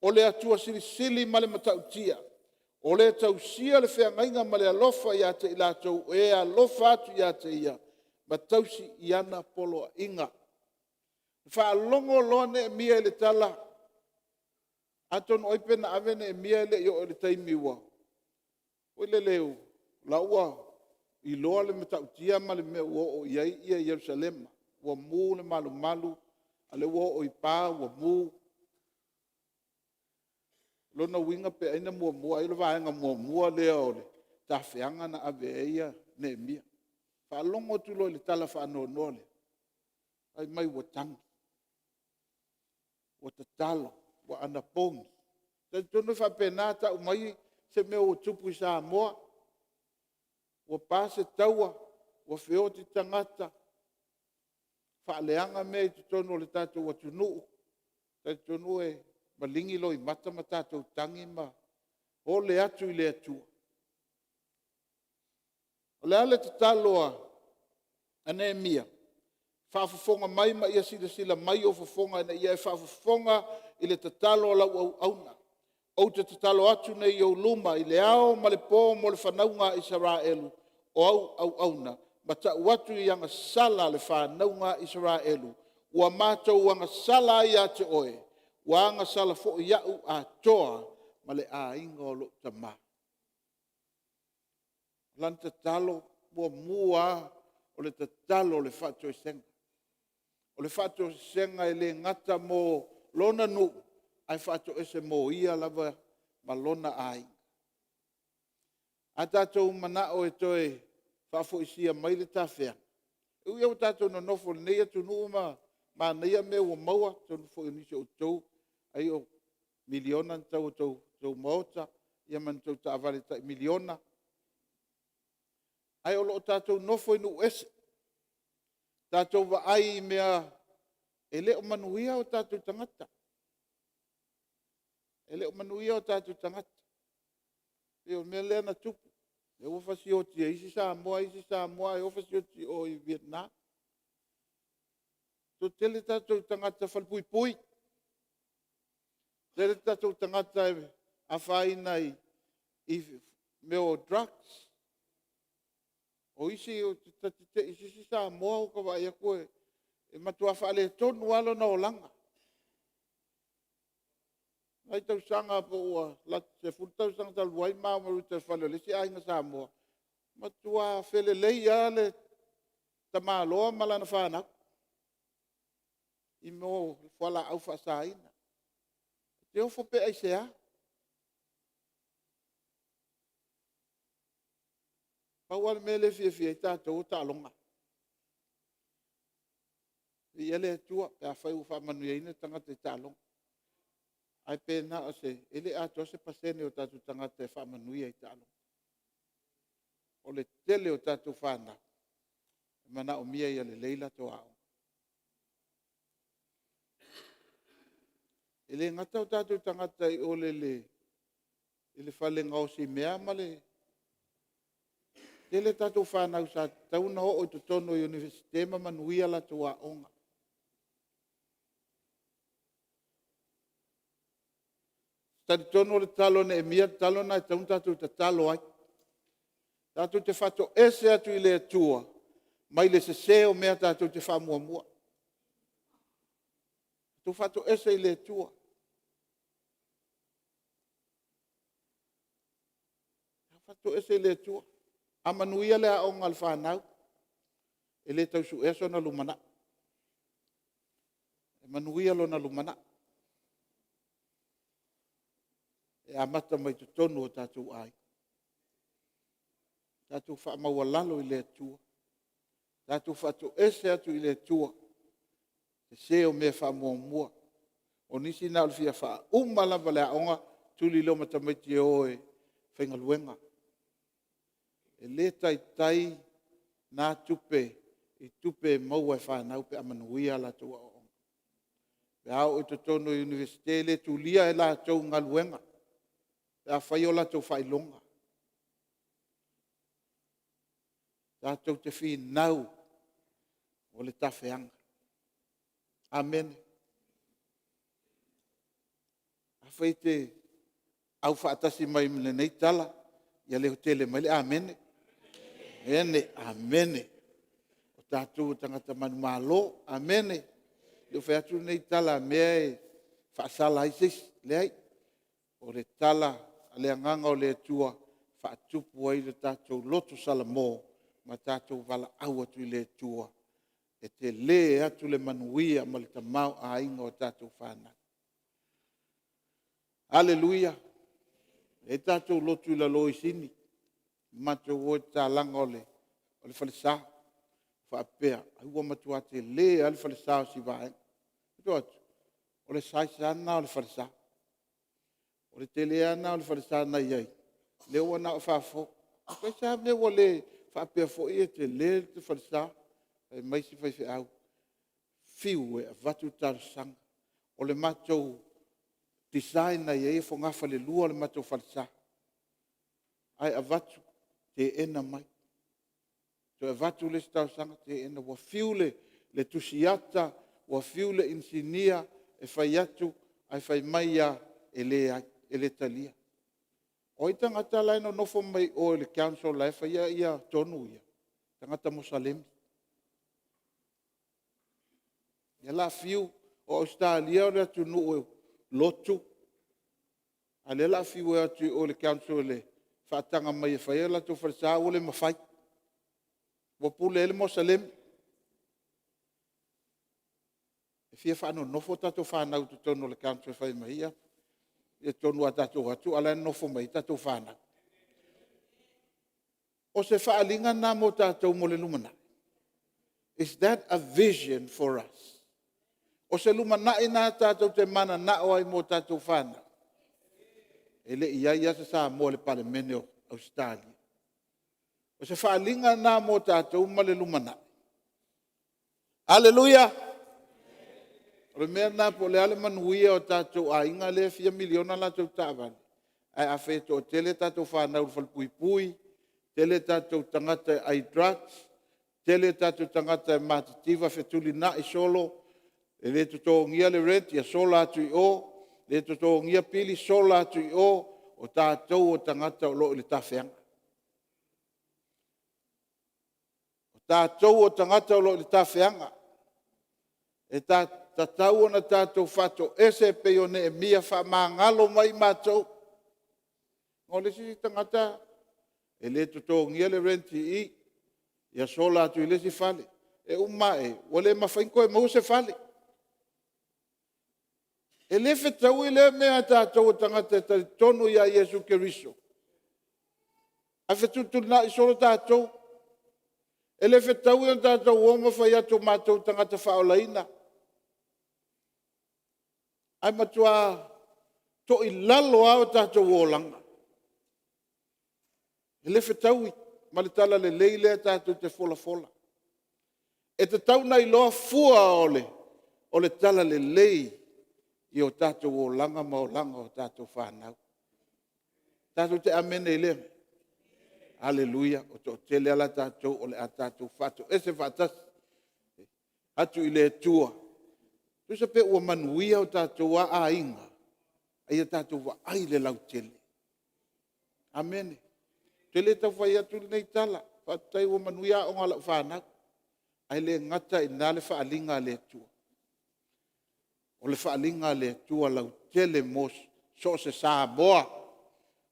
O le atua sili ma le matautia. O le tausia le whengainga ma le alofa ia te ilatou. O e alofa atu ia te ia. Ma tausi i ana polo inga. Whaalongo loa Nehemia le tala. Aton oipe na ave Nehemia le i o le taimiwa. O le leo. Laua i loa le matautia ma le mea ua o iai ia Jerusalema. Ua mu le malu. A le ua o i pā, ua mu. Lona winga pe aina mua. Ilo vaenga mua lea o le. Ta whianga na ave eia Nehemia. Whaalongo tu lo le tala whaanono le. Ai mai ua tangi. Ua tatalo. Ua anapongi. Tai tonu whapenata o mai se mea o tupu i Samoa. Ua pase taua, ua whioti tangata, whaaleanga mea i tutono le tātou atunuu. Tātou e malingi lo i mata ma tātou tangi ma o le atu i le atua. O le ale te taloa a Nehemia, whaafafonga mai ma ia sila mai o fafonga na ia e whaafafonga i le tatalo lau auna. O te tatalo atu nei o luma i le ao ma le pō mo le whanaunga Israelu o au auna. Ma ta watu i anga sala le whanaunga Israelu. Ua mātou anga sala i a te oe. Ua anga sala fo i au a toa ma le a inga o lo tama. Lan tatalo ua mua o le tatalo le whato i senga. O le whato i senga e le ngata mo lona nu. Ai whato ese mo ia lava ma lona ai. A tātou manao e toe whafo isia mai le tawhea. E ui au tātou no nofo nei atu nuu ma neia me ua maua. Tonu fo inisi o tau. Ai o miliona tau tau maota. Ia man tau ta avale ta miliona. Ai o loo tātou nofo inu ese. Tātou wa ai mea e leo manuia o tātou tangata. Ele o manuia o tātou tangata. E o mea lea na tupu. E o fasioti e isi Samoa, e o fasioti o i Vietnam. So tele tātou tangata whalpui. Tele tātou tangata a whaina i meo drugs. O isi o te isi Samoa o kawa ia koe. E matua whaale tonu alo na o langa. Ai tau sanga po ua, se fultau sanga tal wai maamaru te whale, le si ainga Samoa. Matua whele lei ale tamaloa malana whanak. I mo whala au whasaina. Te ofo pe ai sea. Paual mele fia tātou tālonga. I ele tua, pe a whai uwha manuia tangata i tālonga. Ai pena o se, ele ato se pasene o tatu tangata e whamanuia i tālonga. o le tele o tātou whānau. Mana o mia ia le leila tō au. E le ngata o tātou tangata i ole le whale ngau si mea male. Tele tātou whānau sa tauna o to tono i universitema manuia la tō aonga. Tadi tono le talo ne mia talo na taun tātou ta talo ai. Tātou te whato ese atu i le atua. Mai le se o mea tātou te whamua mua. Tu whato ese i le atua. Whato ese i le atua. A manuia le aonga al whanau. E le tau su eso na lumana. E manuia lo na lumana. E amata mai tu tonu o tātou ai. Tātou whaamaua lalo i le atua. Tātou whato ese atu i le atua. Te se o mea whaamua mua. O nisi nā ulfia wha umalawa le aonga tuli lo matamaiti e oe whaingaluenga. E le tai nā tupe i tupe maua e whanau pe amanuia la tua aonga. Pe au o tono i universite le tulia e la tau ngaluenga. Pe a whai o la tau whailonga. Tātou te whi nau o le tawheanga. Amen. A whai te au whaatasi mai mle nei tala. Ia le hotele mai le amene. Ene, amene. O tātou tangata manu malo. Amene. Le whai atu nei tala mea e whaasala aisis. Le ai. O le tala, le anganga o le atua. Whaatupu ai le tātou loto salamo. Ma tātou wala au atu i le tua. E te le atu le manuia ma le tamau a inga o tātou whāna. Aleluia. E tātou lotu i la loi sini. Mātou o tā langa o le whalesa. Whaapea. Ahua matua te le ale whalesa o si vae. Ito atu. O le saisana o le whalesa. O le tele ana o le whalesa na iai. Leo ana o whafo. Kai sa me o le whaapea fo i te le te whalesa. E maisi whaife au. Fiu e a vatu tarusanga. O le mātou design na iei fo ngafa le lua le mātou whalesa. Ai a vatu te ena mai. So e vatu le tarusanga te ena. Wa fiu le tusiata. Wa fiu le insinia. E whai atu. Ai whai maia e le talia. O i tangata lai no nofo mai o le council lai whai ia tonu ia. Tangata Mosalemi. Ia la fiu o Australia o le atu nuu lotu. A le la fiu e atu o le council le whaatanga mai e whai la tu whalesa o le mawhai. Wapule ele Mosalemi. E fia whaano nofo tato whanau tu tonu le council whai mai ia. E tonu a tato atu, ala nofo mai tato whanau. O se whaalinga nā mo tato mo le lumana. Is that a vision for us? O se lumana i nā tato te mana na o ai mo tato whanau. E le ia se sa mo le pale mene o Australia. O se whaalinga nā mo tato mo le lumana. Aleluia! O le mea nā po le ale manuia o tātou a inga le 4 miliona la tau tāwani. Ai a wheto o tele tātou whanau whalpui pui, tele tātou tangata ai drugs, tele tātou tangata ai matativa whetuli na i solo, e le tuto ngia le rent, ia sola atu i o, le tuto ngia pili sola atu i o tātou o tangata o lo i le tawhianga. O tātou o tangata o lo i le tawhianga. E tatau ona tātou whato ese pe o ne e mia wha mangalo mai mātou. Ngō le si tangata, e le tuto ngia le renti i, ia sola atu i le si whale. E umae, o le mawhainko e mau se whale. E le whetau i le mea tātou tangata e tonu ia Iesu Keriso. A whetutu na i solo tātou. E le whetau i tātou oma whai atu mātou tangata whaolaina. Ai matua to i lalo au tātou o langa. E le whetaui. ma le tala le leile tātou te fola fola. E te tau nei loa fua o le tala le lei i o tātou o langa ma o langa o tātou whanau. Tātou te amene i lea. Aleluia, o to tele ala tātou o le a tātou whatou. E se whatas, atu i le tua. Tu se pe ua manuia o tātou a inga. Ai a tātou wa ai le lau tele. Amene. Tele tau whai atu nei tala. Whatai ua manuia o ngala whanau. Ai le ngata i nā le whaalinga le tua. O le whaalinga le tua lau tele mos so se sā boa.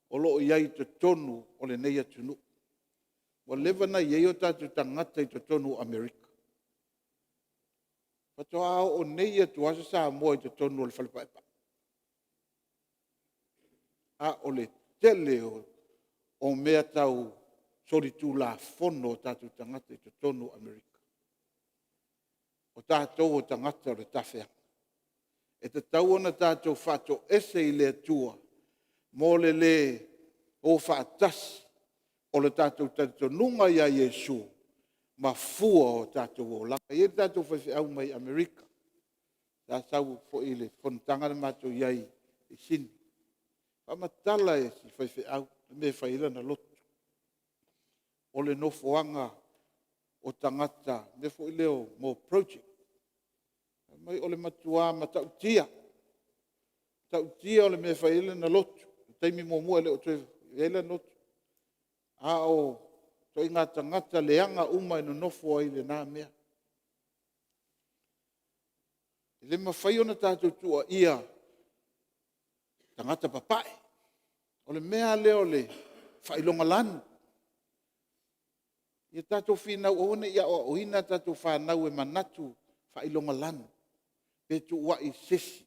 O loo iai te tonu o le nei atunu. Wa lewa na iei o tātou tangata i te tonu Amerika. Patoa o nei atu asa sā moa i te tonu o le whalipaipa. A o le tele o mea tau soritu la fono o tātou tangata i te tonu Amerika. O tātou o tangata o le tawhea. E te tau ona tātou whato ese i le atua. Mo le o whaatasi o le tātou tātou nunga ia Yesu. Ma fua o tātou o laka. I tātou whaiwhi au mai Amerika. Tā sau fo i le whontanga na mātou iai i sini. Pamatala e si whaiwhi au. Me whaila na lotu. O le nofoanga o tangata. Me fo i leo mo project. Mai o le matua ma tau tia. Tau tia o le me whaila na lotu. Taimi mo mua leo tue whaila na lotu. A o to inga tangata leanga uma ino nofo ai le nā mea. Le mawhai ona tātou tua ia tangata papai. O le mea leo le whailonga lanu. Ia tātou whinau one ia o ina tātou whanau e manatu whailonga lanu. Pe tu ua i sesi.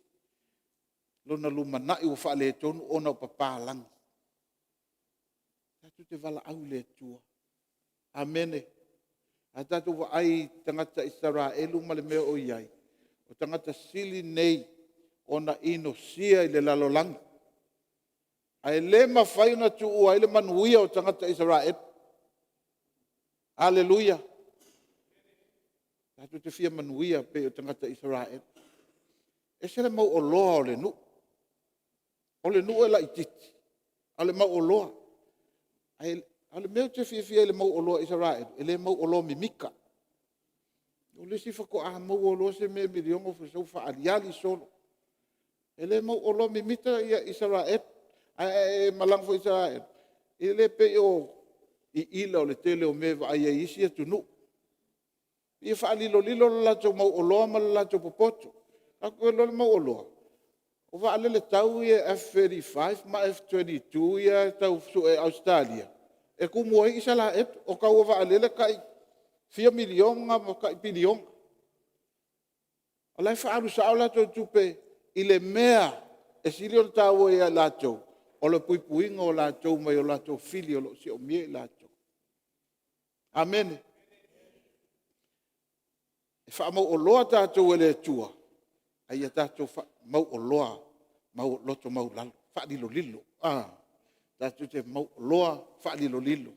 Lona lumanai o whaale tonu ona o papalangi. Tātou te wala au le tua. Amene. A tātou wa ai tangata Israelu ma le mea o iai. O tangata sili nei ona ino sia i le lalolangi. Ai le mawhai na tu ua i le manuia o tangata Israelu. Aleluia. Tātou te fia manuia pe o tangata Israelu. E se le mau o loa o le nu. O le nu e la i titi. A le mau o loa. A le meo te fia le mau o loa Israel. E le mau o loa mimika. O le si whako a mau o loa se me miliongo fusau whaariali solo. E le mau o loa mimita ia Israel. E malang fo Israel. E le pe o i ila o le tele o me wa ai isi atu nu. Ia whaalilo lilo la tau mau o loa ma la tau popoto. Ako e lole mau o loa. O wa alele tau ia F-35 ma F-22 ia tau su e Australia. E kumua i sala et o ka wa alele kai 4 milionga mo kai bilion. Alai fa alu sa la tau tupe ile mea e silio tau ia la tau. O le puipuinga o la tau mai o la tau fili o lo si o mie la tau. Amen. E fa mau o loa tātou ele tua. Ai a tātou mau o loa, mau loto mau lalo, whaalilo lilo. Tātou te mau o loa, whaalilo lilo.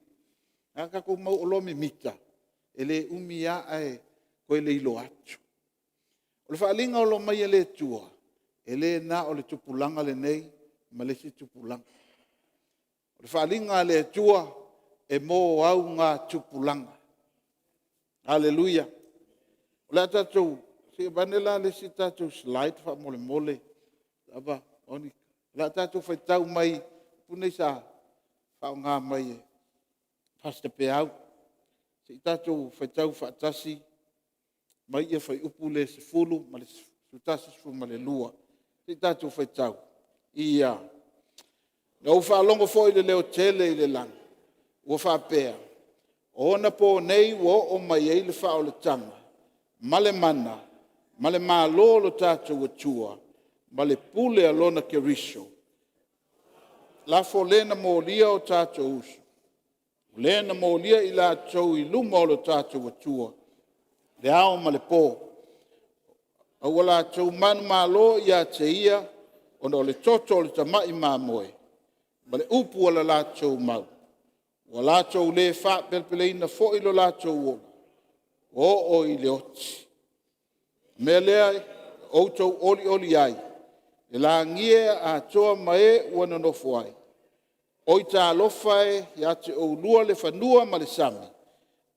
Ka ko mau o loa me mita, e le umia ai koe le ilo atu. O le whaalinga o lo mai e le tua, e le na o le tupulanga le nei, ma le si tupulanga. O le whaalinga le tua, e mō au ngā tupulanga. Hallelujah. O le tātou, se vanela le si tātou slide wha mole mole. Aba, oni. La tātou whai tau mai, punei sa, whao ngā mai e. Pasta pe au. Se tātou whai tau whaatasi, mai e whai upu le se fulu, ma le sutasi fu ma le lua. Se tātou whai tau. Ia. Nga u whaalongo fo i le leo tele i le lang. Ua whaapea. Ona po nei wo o mai e le whao le tanga. Male mana. Male malo lo tātou atua, male pule alona ke riso. La fo lena mo lia o tātou usu. Lena mo lia i la tau i luma o lo tātou atua. Le ao male pō. Awa la tau manu malo i a te ia, ona o le toto o le tamai mamoe. Male upu ala la tau mau. Ua lātou le wha pelpeleina fo ilo lātou ola. O i le oti. Mea lea outou oli ai. E la ngie a toa mae ua nonofo ai. Oi tā alofa e ia te o lua le whanua ma le sami.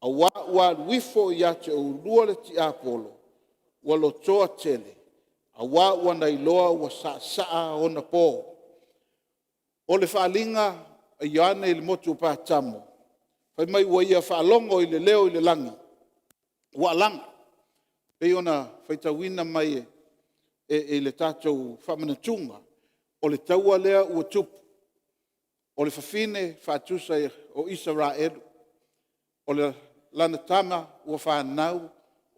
A ua wifo ia te o lua le ti apolo. Ua lo toa tele. A ua nei loa ua saa ona pō. O le whaalinga a iane i le motu pātamo. Whai mai ua ia whaalongo i le leo i le langi. Ua langa. Pei ona whaitawina mai e le tātou whamanatunga. O le taua lea ua tupu. O le whawhine whātusa o Israel. O le lana tama ua whanau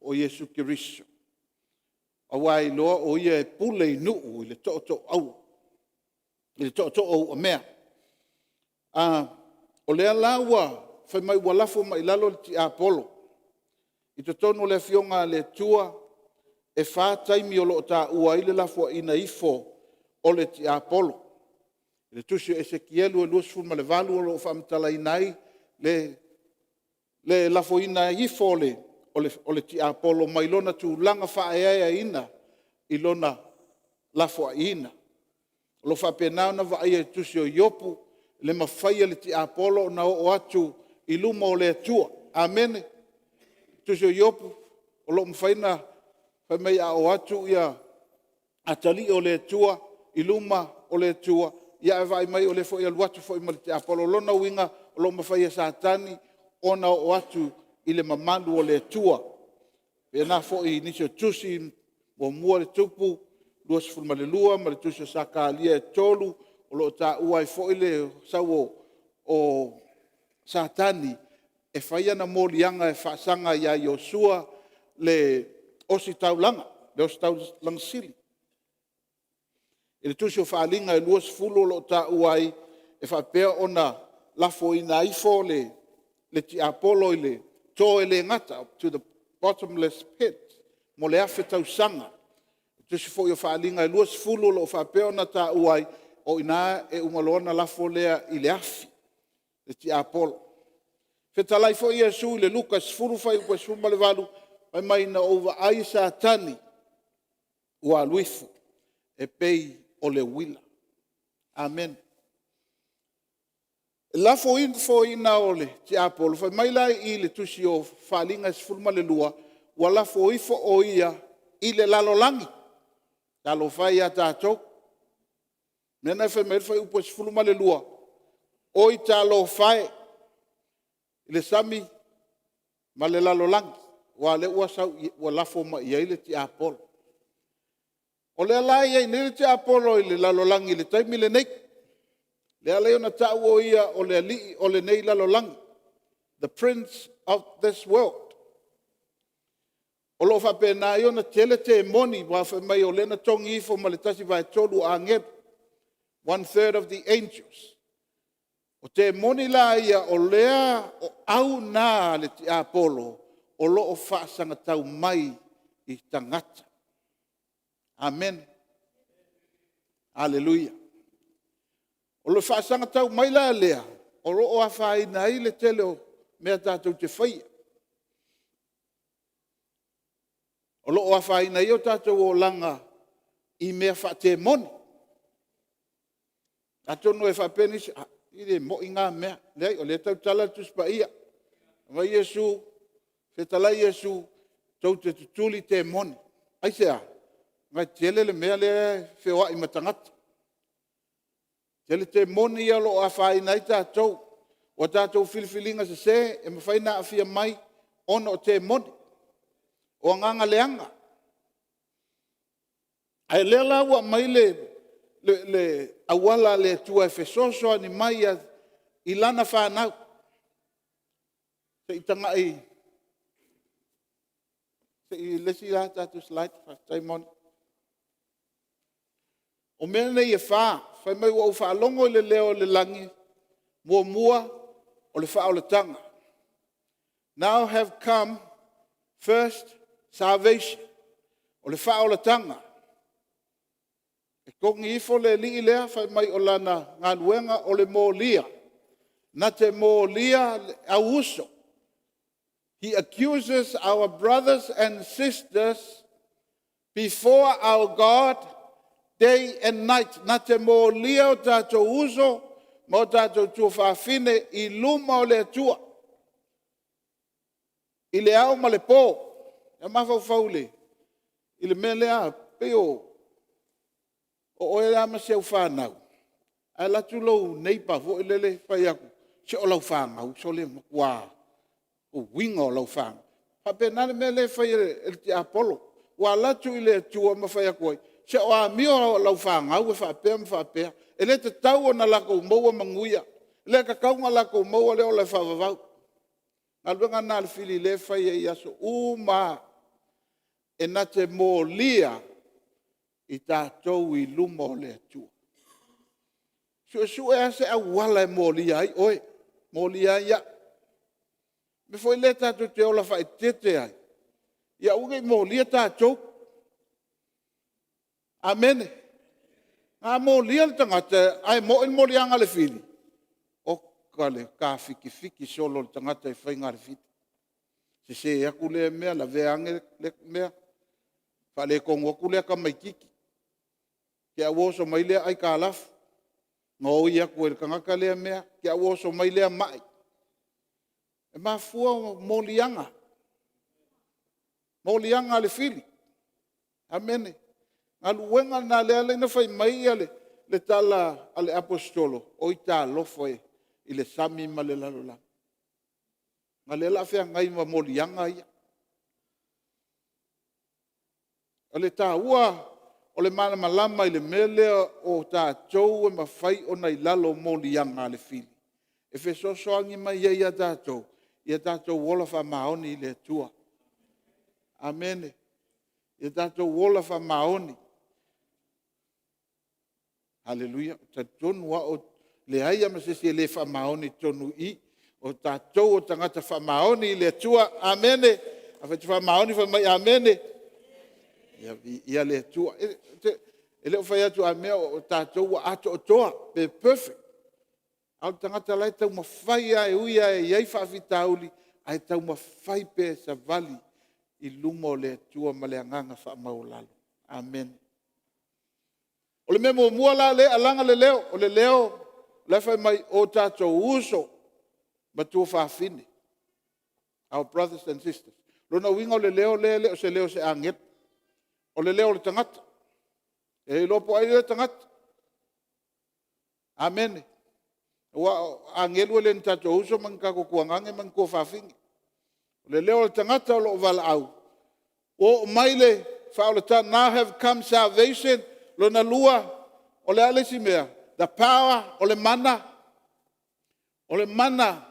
o Yesu Kiriso. A wai loa o ia e pule i nuu i le to'o au. I le to'o au a mea. O lea laua whai mai ua lafo mai lalo le ti Apolo. I to tonu le fionga le tua e whātaimi o lo ta ua i le lafo ina ifo o le ti Apolo. Le tusi Ezekielu e luas fulma le valu o lo whamtala inai le lafo ina ifo o le ti Apolo mai lona tu langa whaeaia ina i lona lafo ina. Lo whapenau na wa ia tusi o Iopu le mawhaia le ti Apolo na o atu i luma o le atua. Amen. Tusi o Iopu o lo mwhaina whamei a o atu ia atali o le atua i luma o le atua. Ia e vai mai o le fo ia luatu fo i ma le ti Apolo lona winga o lo mawhaia satani ona o atu i le mamalu o le atua. Pena fo i nisio tusi o mua le tupu luas fulma le lua ma le tusi o sakalia e tolu o lo ta ua i fo i le sau o satani e whaia na mōlianga e whaasanga ia Iosua le osi taulanga, le osi taulanga sili. E le tusi o whaalinga e luas fulu lo ta uai e whapea ona lafo ina ifo le ti Apolo i le tō e le ngata to the bottomless pit mo le afe tausanga. Tusi fo i o whaalinga e luas fulu lo whapea ona ta uai o ina e umaloana lafo lea i le afi le ti Apolo. Fetalai fo i Yesu le Lukas furu fai ua suma le valu mai mai na ova ai satani ua luifu e pei o le wila. Amen. La fo ina o le ti Apolo fai mai lai i le tusi o whalinga sfurma le lua ua la fo ifo o ia i le lalo langi. Lalo fai a tātou. Nena fai mai fai upo sfurma le lua. O i talo fai i le sami ma le lalo langi. Wa le ua sau ua la fo ma ia i le ti Apolo. O le alai ia i le ti Apolo i le lalo langi le taimi le nei. Le alai ona tau o ia o le alii o le nei lalo langi. The prince of this world. O lo whapena i ona tele te moni wa mai o lena tongi ifo ma le tasi vai tolu a ngeb. 1/3 of the angels. O te moni la ia o lea o au nā le ti Apolo o lo o whaasanga tau mai i tangata. Amen. Hallelujah. O lo whaasanga tau mai la lea o lo o awhai na i le tele o mea tātou te whaia. O lo o awhai na i o tātou o langa i mea wha te moni. Atono e whapenis, i le mo i ngā mea, lei o le tau tala tuspa ia. Vai Yesu, te tala Yesu, tau te tutuli te moni. Aisea, ngai tele le mea le whiwa i matangata. Tele te moni ia lo a whai nai tātou, o tātou filifilinga se e mawhai na awhia mai, ono o te moni. O nganga leanga. Ai lea lawa mai le awala le tua e fesoso ni mai i lana whanau. Se i tanga se i lesi la tātou slide, taimoni. O mea nei e wha, whai mai ua uwha alongo i le leo le langi, mua o le wha o le tanga. Now have come first salvation, o le wha o le tanga. E kongi ifo le li lea whai mai o lana ngā nuenga o le mō lia. na te mōlia au uso. He accuses our brothers and sisters before our God day and night. Na te mōlia o tātou uso, mo tātou tuwhawhine I luma o le atua. I le au ma le pō, e mawhau le. I le mele a peo, o oe la ma seu whanau. Ai latu lou neipa fo I lele whai aku. Se o lau whangau, so le makua. O winga o lau whanga. Pape nane mele whai e te Apollo. Wa latu I le atua ma whai aku ai. Se o a mio o lau whangau e whapea ma whapea. E le te tau o na lako maua manguia. E le kakaunga lako maua leo le whavavau. Nga luenga nā le whili le whai e aso uma. E na te mōlia I tātou I luma o le atua. Su e ase a wala e mōlia ai, oe, mōlia ia. Me foi le tātou te ola whai tete ai. Ia unge mōlia tātou. Amene. Ngā mōlia le tangata, ai mōlia anga le whili. O kale, ka fiki solo le tangata I whai ngā le whili. Se aku le mea, la veange le mea. Whale kongo aku le ka mai kiki. Ke a woso mai lea ai ka alafu. Ngō ia kua le kangaka lea mea. Ke a woso mai lea mai. E mafua mōlianga. Mōlianga le whili. Amene. Ngā luenga nā lea le na whai mai le tala ale apostolo. O I tā lofo I le sami ma le lalola. Ngā le la whea ngai ma mōlianga ia. O le tā ua, o le mana malama I le mele o tātou e mawhai o nei lalo mōlianga le whili. E whesosoangi mai ia tātou wola wha maoni I le atua. Amene. Ia tātou wola wha maoni. Hallelujah. Ta tonu wa o le aia masisi le wha maoni tonu I. O tātou o tangata wha maoni I le atua. Amene. A whai wha maoni wha mai amene. Ia le atua. E leo whai atu a mea o tātou wa ato o toa. Be perfect. Au tangata lai tau mawhai a e uia e iei whawhitauli. Ai tau mawhai pe sa vali. I luma o le atua ma le anganga wha maulalo. Amen. O le memo mua la le alanga le leo. O le leo. Le whai mai o tātou uso. Ma tua whawhine. Our brothers and sisters. Lona winga o le leo o se leo se anget. O le leo le tangata. E lopo ai le tangata. Amen. Wa angelu le tātou uso man ka kuangange man ko whawhingi. O le leo le tangata o lo vala au. O maile whaolata now have come salvation. Lona lua o le alesi mea. The power o le mana. O le mana.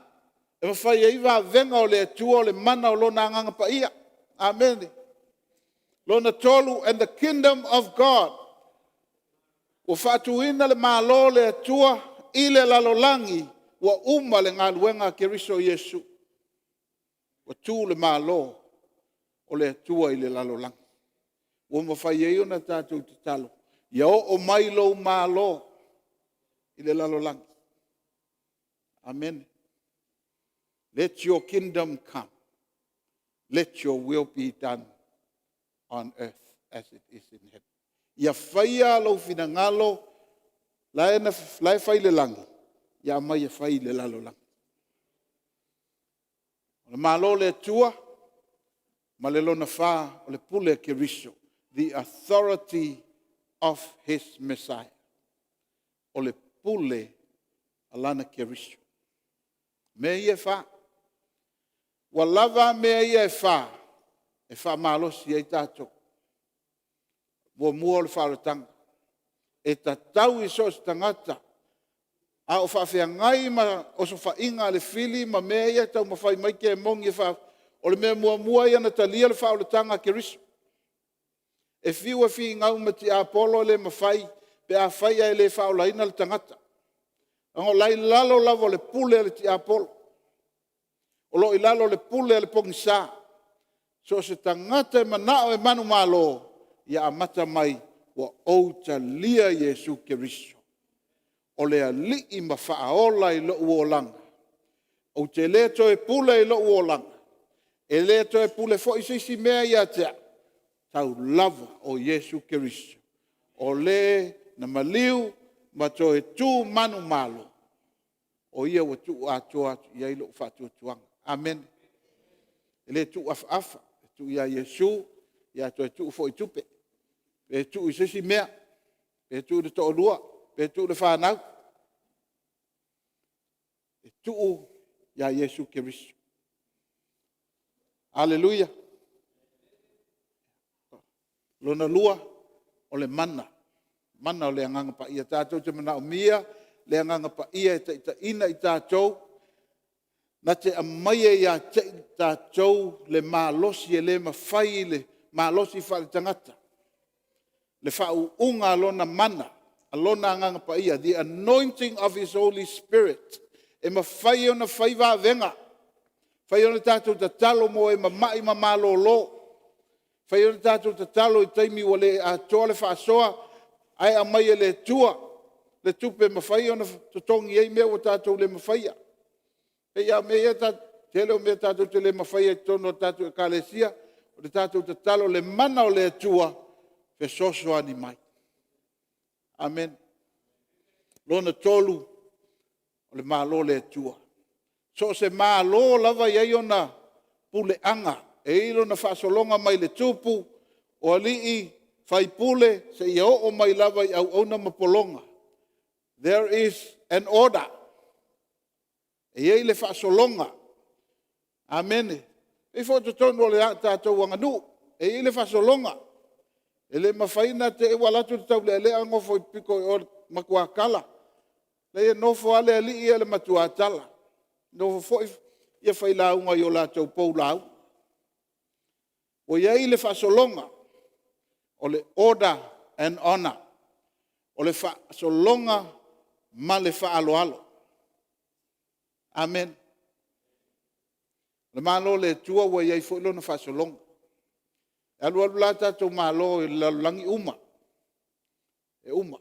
E mawhai eiva venga o le atua o le mana o lona anganga pa ia. Amen. Lona tolu and the kingdom of God. O whatuina le malo le atua I le lalolangi wa uma le ngā luenga ke riso Yesu. O tū le malo o le atua I le lalolangi. O mawhai eo na tātou te talo. Ia o mai lo malo I le lalolangi. Amen. Let your kingdom come. Let your will be done on earth as it is in heaven. Ia whaia lo fina ngalo, lai whai le langi. Ia mai ia whai le lalo langi. O le malo le tua, ma le lona wha o le pule ke riso. The authority of his Messiah. O le pule alana ke riso. Me ia wha. Wa lava me ia wha. E wha malosi ai tātou. Wa mua le whaoratanga. E tatau I so tangata. A o whawhia ngai ma o so whainga le whili ma mea ia tau ma whai mai ke mongi wha. O le mea mua ia na talia le whaoratanga ke riso. E whiu e whi ngau ma ti Apollo le ma whai. Pe a whai ai le whaolaina le tangata. Ango lai lalo lavo le pule le ti Apollo. O lo I lalo le pule le pongisa. So se tangata e manao e manu malo, ia amata mai wa outa lia Yesu Keriso. O le ali I mawhaaola I lo uolanga. O te le to e pule i lo uolanga. E le to e pule fo isi mea ia tea. Tau lava o Yesu Keristo. O le na maliu ma to e tu manu malo. O ia wa tu atoa ia ilo fatu tuanga. Amen. Ele tu afa tu ia Yesu ia to tu fo tupe. Pe tu isi mea. Pe tu de to lua. Pe tu de fanau. E tu ia Yesu Keristo. Aleluia. Lona lua o le mana. Mana o le anganga pa ia tātou te mana o mia. Le anganga pa ia e ta ina i tātou. Na te amaia ia te tātou le mālosi e le mawhai le mālosi whare tangata. Le whau unga alona mana. Alona anganga pa ia. The anointing of His Holy Spirit. E mawhai o na whaiva venga. Whai o na tātou ta talo mo e mamai mamalo lo. Whai o na tātou ta talo i taimi o le a toa le whaasoa. Ai a mai e le tua. Le tupe mawhai o na totongi ei mea o tātou le mawhaia. E ia mea tele o mea tātou te le mawhaia i tono tātou e kālesia. O le tātou ta talo le mana o le tua. Fe soso ani mai. Amen. Lona tolu. O le malo le tua. So se malo lava iai ona pule anga. E ilo na whaasolonga mai le tupu. O alii whai pule se ia o mai lava i au ona mapolonga. There is an order. E iai le whaasolonga. Amen. E fōtu tonu o le tātou wanganu. E iai le whaasolonga. E le mawhaina te e walatu te tau le angofo i piko o makua kala. Le e nofo ale ali ia le matua tala. Nofo foi ia whailaunga i o lātou poulau. O iai le whaasolonga. O le order and honor. O le whaasolonga ma le whaaloalo. Amen. Le malo le tua wa iai fo ilona whaasolonga. E alu alu la tātou malo i lalangi uma. E uma.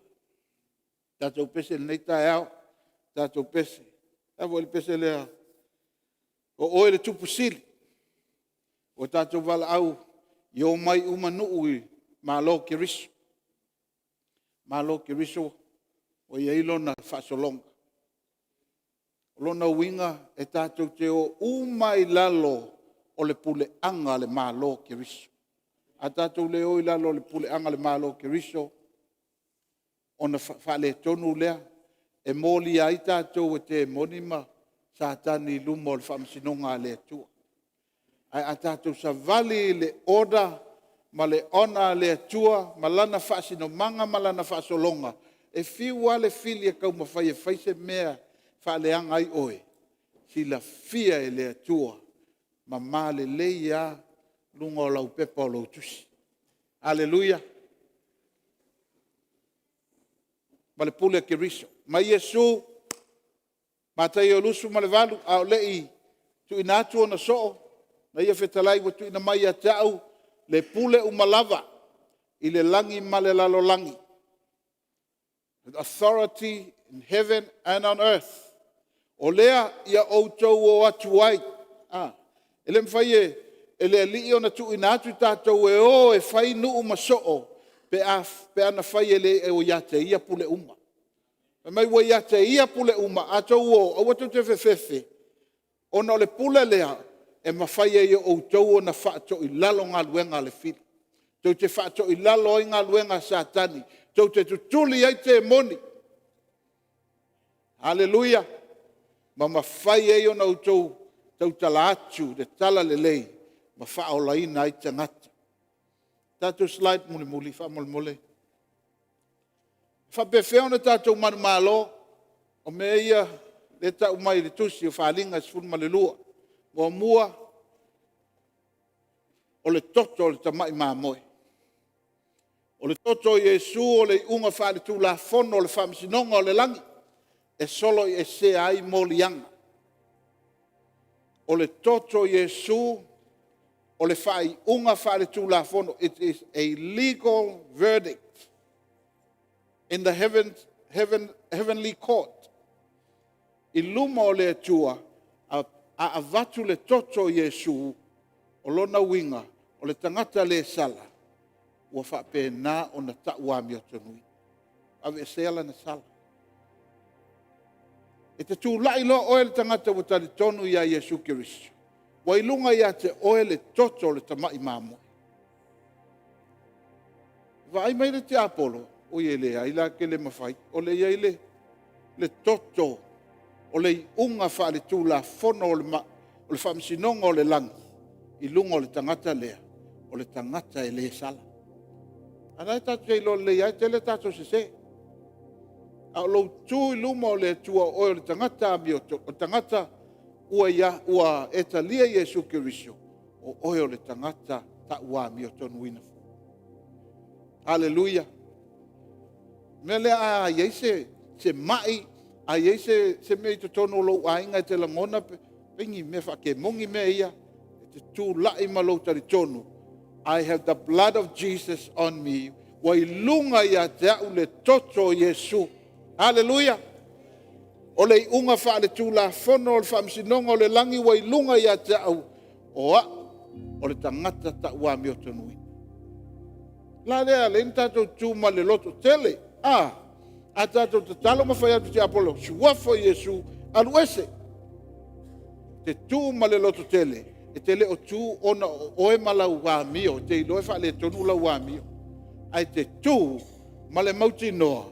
Tātou pese le neita e au. Tātou pese. Tātou le pese lea. O oe le tupu sili. O tātou wala au. I o mai uma nuu i malo ki riso. Malo ki riso. O ia ilona whaasolonga. Lona winga e tātou te o umai lalo o le pule anga le malo ki riso. A tātou le o lalo le pule anga le malo ki riso. O na whale tonu lea. E mōli ai tātou e te monima sa tani lumo le whamsinonga le tua. Ai a tātou sa vali le oda ma le ona le tua ma lana whasino manga ma lana whasolonga. E fiwa le fili e kau mawhai e whaise mea whale anga ai oe. Si la fia e le tua ma male leia lunga o lau pepa o lau tusi. Aleluia. Ma le pule ke riso. Ma Yesu, ma tai o lusu ma le valu, a o lei tu inatu o na soo, na ia whetalai wa tu ina mai a tau, le pule umalava, i le langi ma le lalo langi. With authority in heaven and on earth. O lea ia outou o atu ai. Ele mwhai e le li o na tu inatu tātou e o e whai nuu ma soo, pe ana whai e le e o iate ia pule uma. E mai wa iate ia pule uma, atou o, au atu te whewhewe. Ona o le pule lea, e mawhai e o tau o na whaato i lalo ngā luenga le fili. Tau te whaato i lalo i ngā luenga satani. Tau te tutuli ai te moni. Hallelujah. Ma mawhai e o na tau tala atu, de tala le lei. Ma whao laina ai te ngata. Tātou slide muli muli, wha muli muli. Whapewheo na tātou manu malo, o mea ia le tau mai le tusi o whalinga sifuru ma le lua. Ngō mua o le toto o le tamai māmoe. O le toto o Yesu o le unga whaale tū la fono o le whamisinonga o le langi. E solo e se ai molianga. O le toto o Yesu o le whai unga whaale tū la fono. It is a legal verdict in the heavenly court. I luma o le tua, a a avatu le toto Iesu o lona winga o le tangata le sala ua whapena o na ta'uami o tonui. Ave se ala na sala. E te tūlai loa oe le tangata wa tali tonu ia Iesu Kiristo. Wa ilunga ia te oe le toto le tamai mamu. Wa ai mai le te Apolo o ie lea ila ke le mawhai o le ia le toto o le unga wha le tūla fono o le whamsinonga o le langi i lunga o le tangata lea o le tangata e le sala. Ana e tatu e lo le ia te le tatu se se. A lo tu i luma o le tua o le tangata amioto o tangata ua etalia Iesu Kiristo o oe o le tangata ta ua amioto nuina. Hallelujah. Mele a iei se mai, a iei se mei to tono lo ainga te langona pengi me whake mongi me ia te tū lai malo tari tonu. I have the blood of Jesus on me. Wa ilunga ia te au le toto Iesu. Hallelujah. O le unga wha le tūla fono o le whamsinonga o le langi wa ilunga ia te au o le tangata ta ua mi o tonui. La lea le tatou tūma le loto tele. A tatou te talo ma whai atu te Apolo. Suafo Iesu alu ese. Te tūma le loto tele. E te leo tū ona oe malau wā mio. Te iloe wha le tonu lau wā mio. Ai te tū ma le mauti noa.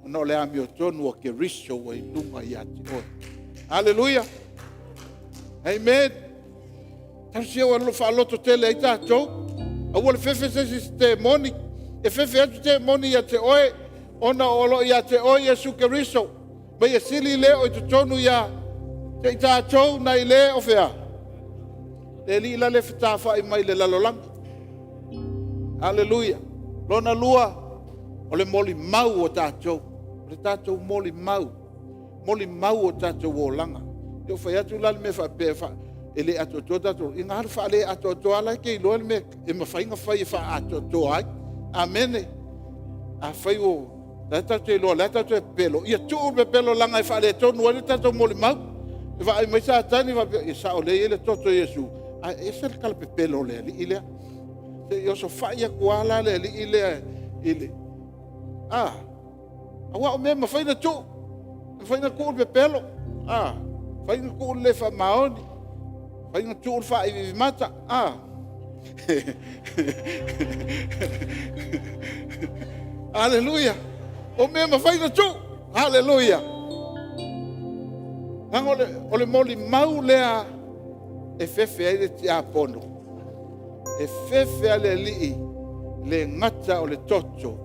Ona o le amio tonu o ke riso wa ilunga i ati oe. Hallelujah. Amen. Tausia wa wha loto tele ai tatou. Aua le fefe sesi te moni. E fefe atu te moni ia te oe. Ona olo ia te oe Iesu Kiristo. Ma ia sili leo i te tonu ia. Te i tātou na i le o fea. Le li ila le whitawha i mai le lalolanga. Hallelujah. Lona lua o le moli mau o tātou. O le tātou moli mau. Moli mau o tātou o langa. Teo whai atu lali me whapefa. E le ato toa tātou. I ngā haru wha le ato toa lai ke i loa le me. E ma whainga whai e wha ato toa ai. Amene. A whai o. Le tātou e loa. Le tātou e pelo. Ia tuu me pelo langa e wha le tonu. Le tātou moli mau. E wha ai mai sa tani. E sa o le ele toto Iesu. E se le kala pe pelo le li ilea. Se i oso whaia kuala le li ilea. Ile. Awa o mea ma whaina tu. Whaina kuul pe pelo. Whaina kuul le wha maoni. Whaina tu ul wha i mata. Hallelujah. O mea ma whaina tu. Hallelujah. Nang ole moli mau lea. E fefe ai le ti apono. E fefe ale lii le ngata o le toto.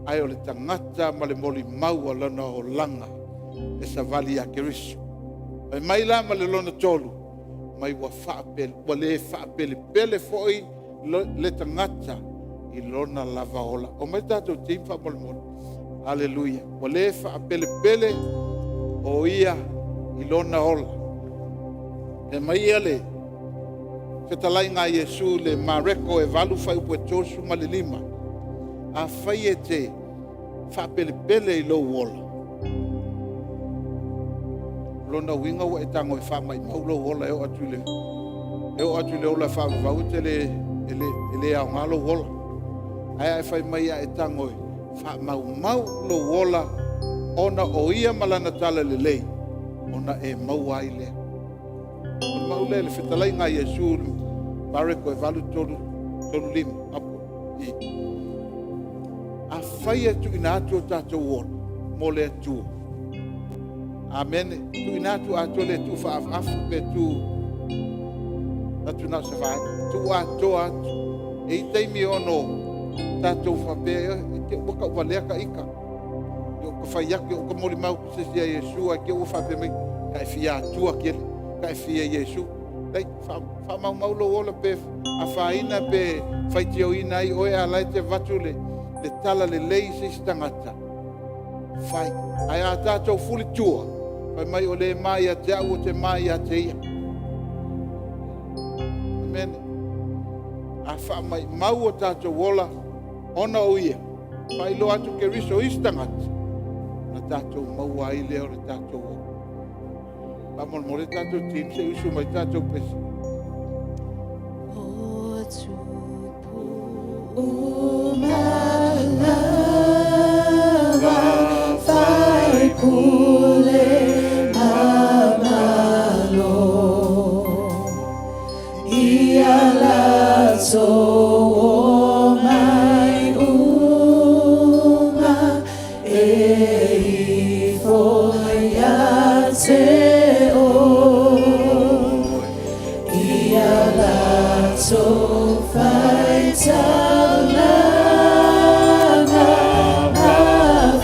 Ai o le tangata ma le moli mau o lana o langa. E sa vali a Kiriso. Ai mai la ma le lona tolu. Mai wa whaapele, wa le whaapele pele foi le tangata i lona lava ola. O mai tato timfa moli moli. Hallelujah. Wa le whaapele pele o ia i lona ola. E mai ale ke talai ngā Iesu le mareko e valu whai upo e tosu ma le lima. A whai e te whapele pele i lo wola. Lona winga wa e tango e whamai mau lo wola e o atu le. E o atu le ola whamavau te le au ngā lo wola. Aia e whai mai a e tango e whamau mau lo wola ona o ia malana tala le lei. Ona e mau ai lea. Mau le whitalai ngā Iesu bareko e valu tolu lima apo i. A whai e tu ina atu o tātou wona mo le atua. Amen. Tu ina atu atua le tu whaafafu pe tu atu na se whai. Tu ato atu. E i teimi ono tātou whapea e ke waka uwaleaka ika. E o ka whaiaki o ka mori mau kusesi a Iesu a ke ua whapea mai. Ka e fia atua kele. Ka e fia Iesu. Dai, wha mau lo ola pe a whaina pe whaitio ina i oe a lai te vatu le tala le lei se stangata. Whai, ai a tātou fuli tua. Whai mai o le mai a te au o te mai a te ia. Amen. A wha mai mau o tātou ola ona o ia. Whai lo atu ke riso i stangata. Na tātou mau a i leo le tātou ola. Amor mo le tātou team se usu mai tātou pesi. O tupu umalava fai kule mamalo ia laso o mai uma e foi a se o ia laso fai salana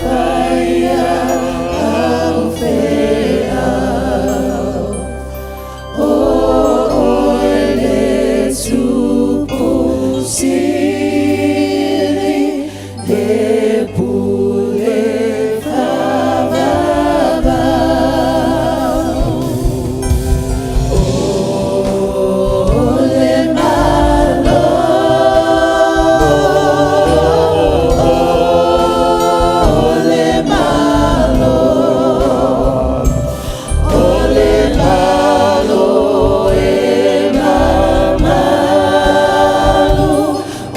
fai au fea o le supusiri de pule favava ole malo ole malo ole malo e mamalu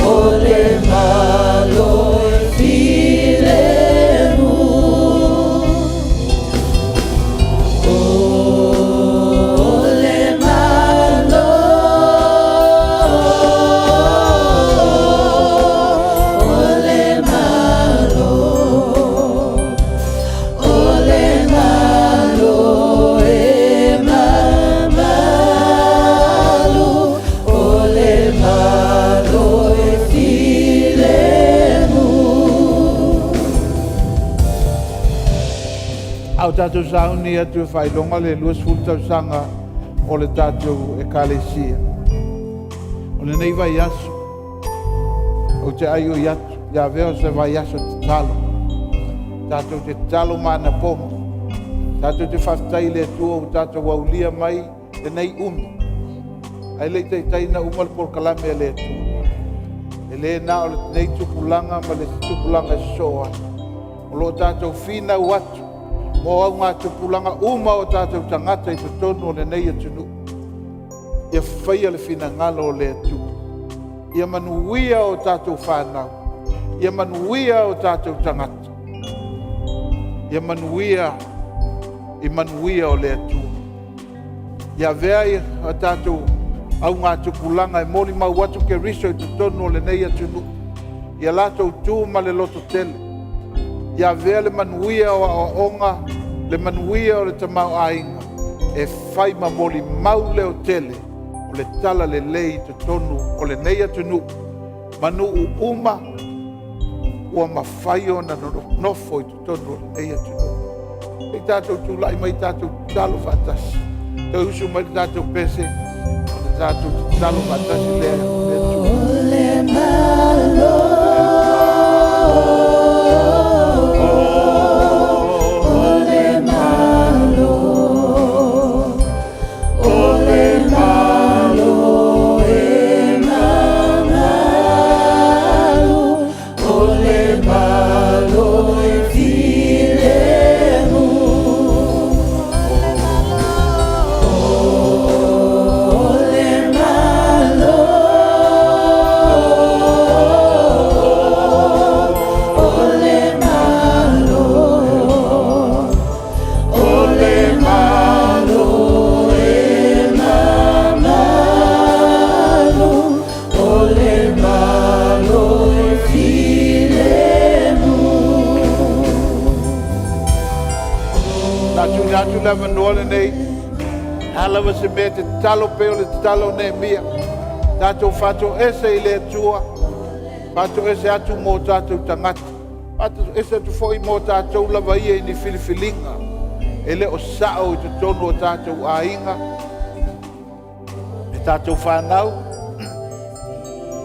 ole malo e filemu ole malo ole malo ole malo e mamalu ole malo e filemu Au tātou sauni atu e whailonga le luas fultau sanga o le tātou e kalesia. O le nei vai asu. O te ai o iatu. Ia veo se vai asu te talo. Tātou te talo mana ponga. Tātou te whaftai le tua o tātou waulia mai e nei umi. Ai le taina uma le polkalame le tua. E le na o le nei tupulanga ma le tupulanga soa. O lo tātou fina watu. Mo au ngā tupulanga uma o tātou tangata I te tonu o le nei atunu. Ia whaia le fina ngalo o le atu. Ia manuia o tātou whanau. Ia manuia o tātou tangata. Ia manuia o le atu. Ia vea o tātou au ngā tupulanga e moli mau atu ke riso I te tonu o le nei atunu. Ia lātou tū ma le loto tele. Ia vea le manuia o aonga, le manuia o le tamau ainga, e whai mamoli mau leo tele, o le tala le lei te tonu, o le nei atunu, manu uma, ua mawhai o na nofo I te tonu o le nei atunu. E tātou tūlai mai tātou talo whatasi, te usu mai tātou pese, o le tātou talo whatasi lea tū. ole malo Natu lava noale nei, halawa se me te talo peo le te talo ne mia. Tātou whato ese I le atua, whato ese atu mō tātou tangata. Whato ese atu fōi mō tātou lava ia I ni filifilinga. E le o sao I te tonu o tātou ainga. E tātou whanau.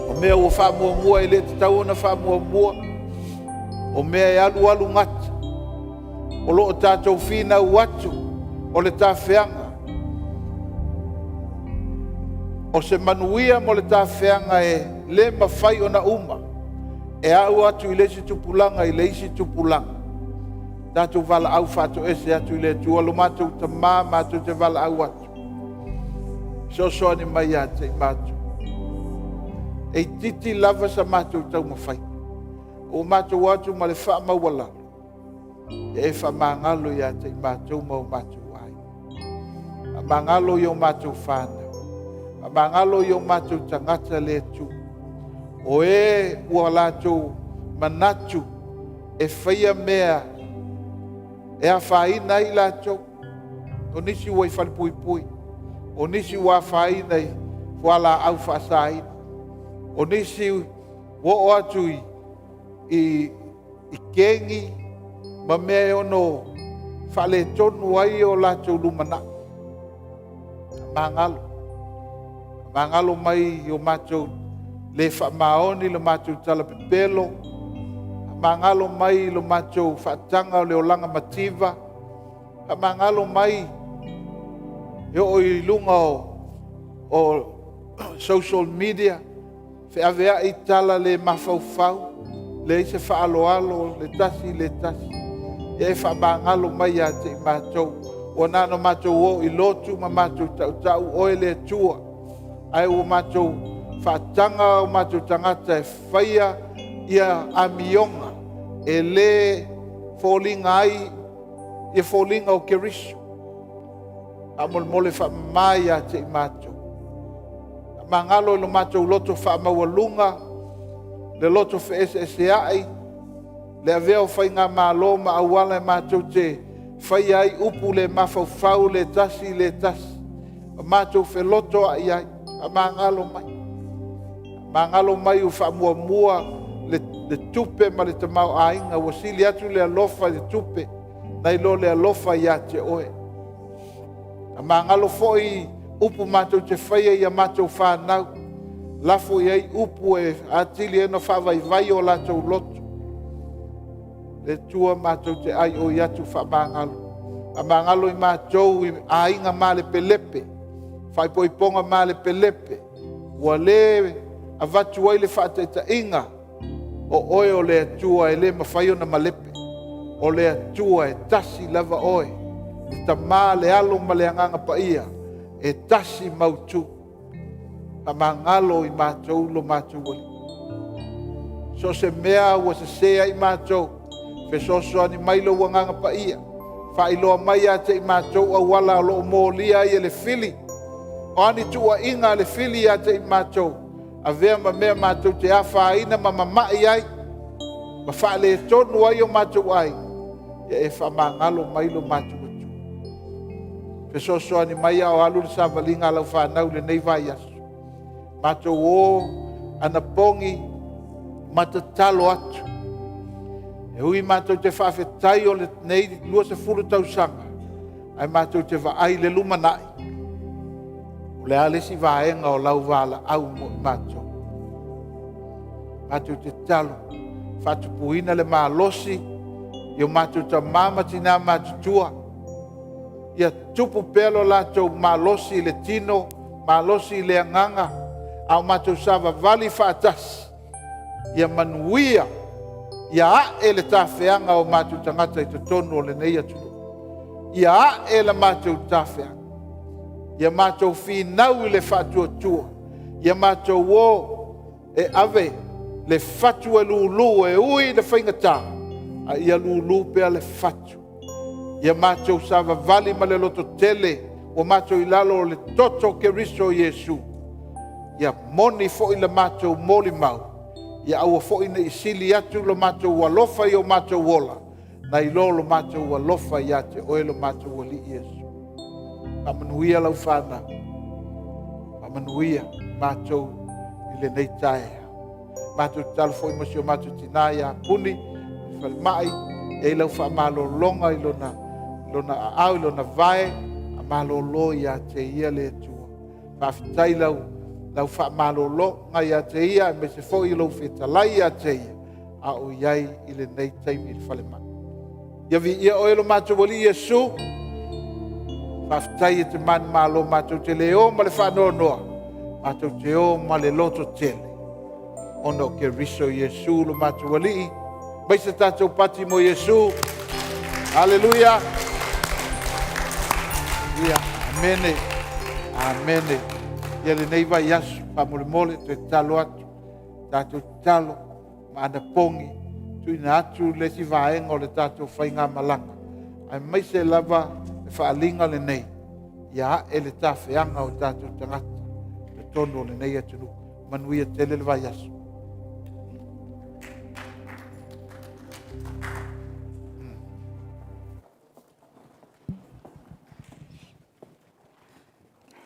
O mea ua whamua mua I le te tau ona whamua mua. O mea e alu alu ngata. O loo tātou whina watu o le tāwhianga. O se manuia mo le tāwhianga e le mawhai o na uma. E au atu I leisi tupulanga I leisi tupulanga. Tātou vala au whātou ese atu le tua lo mātou ta mā mātou te vala au atu. So ni mai a te mātou. E titi lava sa mātou tau mawhai. O mātou atu ma le wha mawala. E wha mangalo ia te mātou mau mātou ai. A mangalo i o mātou whāna. A mangalo i o mātou tangata le tu. O e ua lātou manatu e whaia mea e a whaina i lātou. O nisi ua i whanpui pui. O nisi ua whaina i wala au whaasaina. O nisi wo o atu i kengi ma mea ono whale tonu ai o lātou lumana. Mangalo. Mangalo mai o mātou le whamaoni le mātou tala pepelo. Mangalo mai lo mātou whaatanga o le olanga mativa. Mangalo mai o i lunga o social media. Whiawea i tala le mawhauwhau. Le ise whaaloalo, le tasi. E whamangalo mai a te mātou. O nāno mātou o i lotu ma mātou tau oe le tua. Ai o mātou whaatanga o mātou tangata e whaia ia amionga. E le fōlinga ai, e fōlinga o keriso. A mole whamai a te mātou. Mangalo lo mātou loto whamawalunga. Le loto whaese ai. Le aveo whai ngā mālo ma awala mātou te whai ai upu le mawhauwhau le tasi. Mātou whe loto ai ai. A mangalo mai. Mangalo mai u whamuamua le tupe ma le tamau ainga. Wasili atu le alofa le tupe. Nai lo le alofa ia te oe. A mangalo foi upu mātou te whaia ia mātou whanau. Lafo iai upu e atili eno whawai o lātou loto. Le tua mātou te ai o iatu whamangalo. A mangalo i mātou i ainga mā le pelepe. Whaipoiponga mā le pelepe. Ua le avatu ai le whaataita inga. O oe o le atua e le mawhai ona malepe. O le atua e tasi lava oe. E ta mā le alo ma le anganga pa ia. E tasi mautu. A mangalo i mātou lo mātou wali. So se mea ua se sea i mātou. Fe soso ani mailo wanganga pa ia. Whailoa mai a te i mātou a wala lo mōlia i le fili. O ani tua inga le fili a te i mātou. A vea ma mea mātou te awhaina ma mamai ai. Ma whaale e tonu ai o mātou ai. Ia e whamangalo mailo mātou atu. Fe soso ani mai a o alu le savalinga lau whanau le nei vai asu. Mātou o ana pongi matatalo atu. E hui mātou te whawhetai o le nei lua se furu tausanga. Ai mātou te waai le lumanai. O le alesi vaenga o lau wala au mo mātou. Mātou te talo. Whatupuina le mālosi. Io mātou ta māmatina mātutua. Ia tupu pelo lātou mālosi le tino. Mālosi le anganga. Au mātou sava vali whaatasi. Ia manuia. Ia a le tāwheanga o mātou tangata i te tonu o le nei atu. Ia a le mātou tāwheanga. Ia mātou whinau i le whatua tua. Ia mātou o e ave le whatua lulu e ui le whaingatā. A ia lulu pea le whatu. Ia mātou sava vali ma le loto tele o mātou i lalo o le toto ke riso Jesu. Ia moni fo i le mātou moli mau. Ia aua fo i ne isili atu lo mātou walofa i o mātou wola. Na i lo mātou walofa i ate oe lo mātou wali Jesu. Pamanuia lau whana. Pamanuia mātou i le nei tae. Mātou talo fo i masi o mātou tina i a puni. Whali mai e lau whamalo longa i lona au i lona vae. A malo lo i ate ia le atua. Whawhitai lau whamalo longa i ate ia. Me se fo i lau whetalai i ate ia. A o iai i le nei taimi i le whale mai. Ia vi ia oe lo mātou wali Jesu. Whaftai e te mani malo mātou te leo ma le whanoa noa. Mātou te o ma le loto tele. Ono ke riso Jesu lo mātou wali. Mai se tātou pati mo Jesu. Haleluia. Ia, amene. Amene. Ia le nei vai asu, pa mole mole, te talo atu. Tātou talo, ma ana pongi. Tuina atu le si vaenga o le tātou whainga malanga. Ai mai se lava e whaalinga le nei. Ia e le tāwhianga o tātou tangata. Le tono le nei atunu. Manuia tele le vai asu.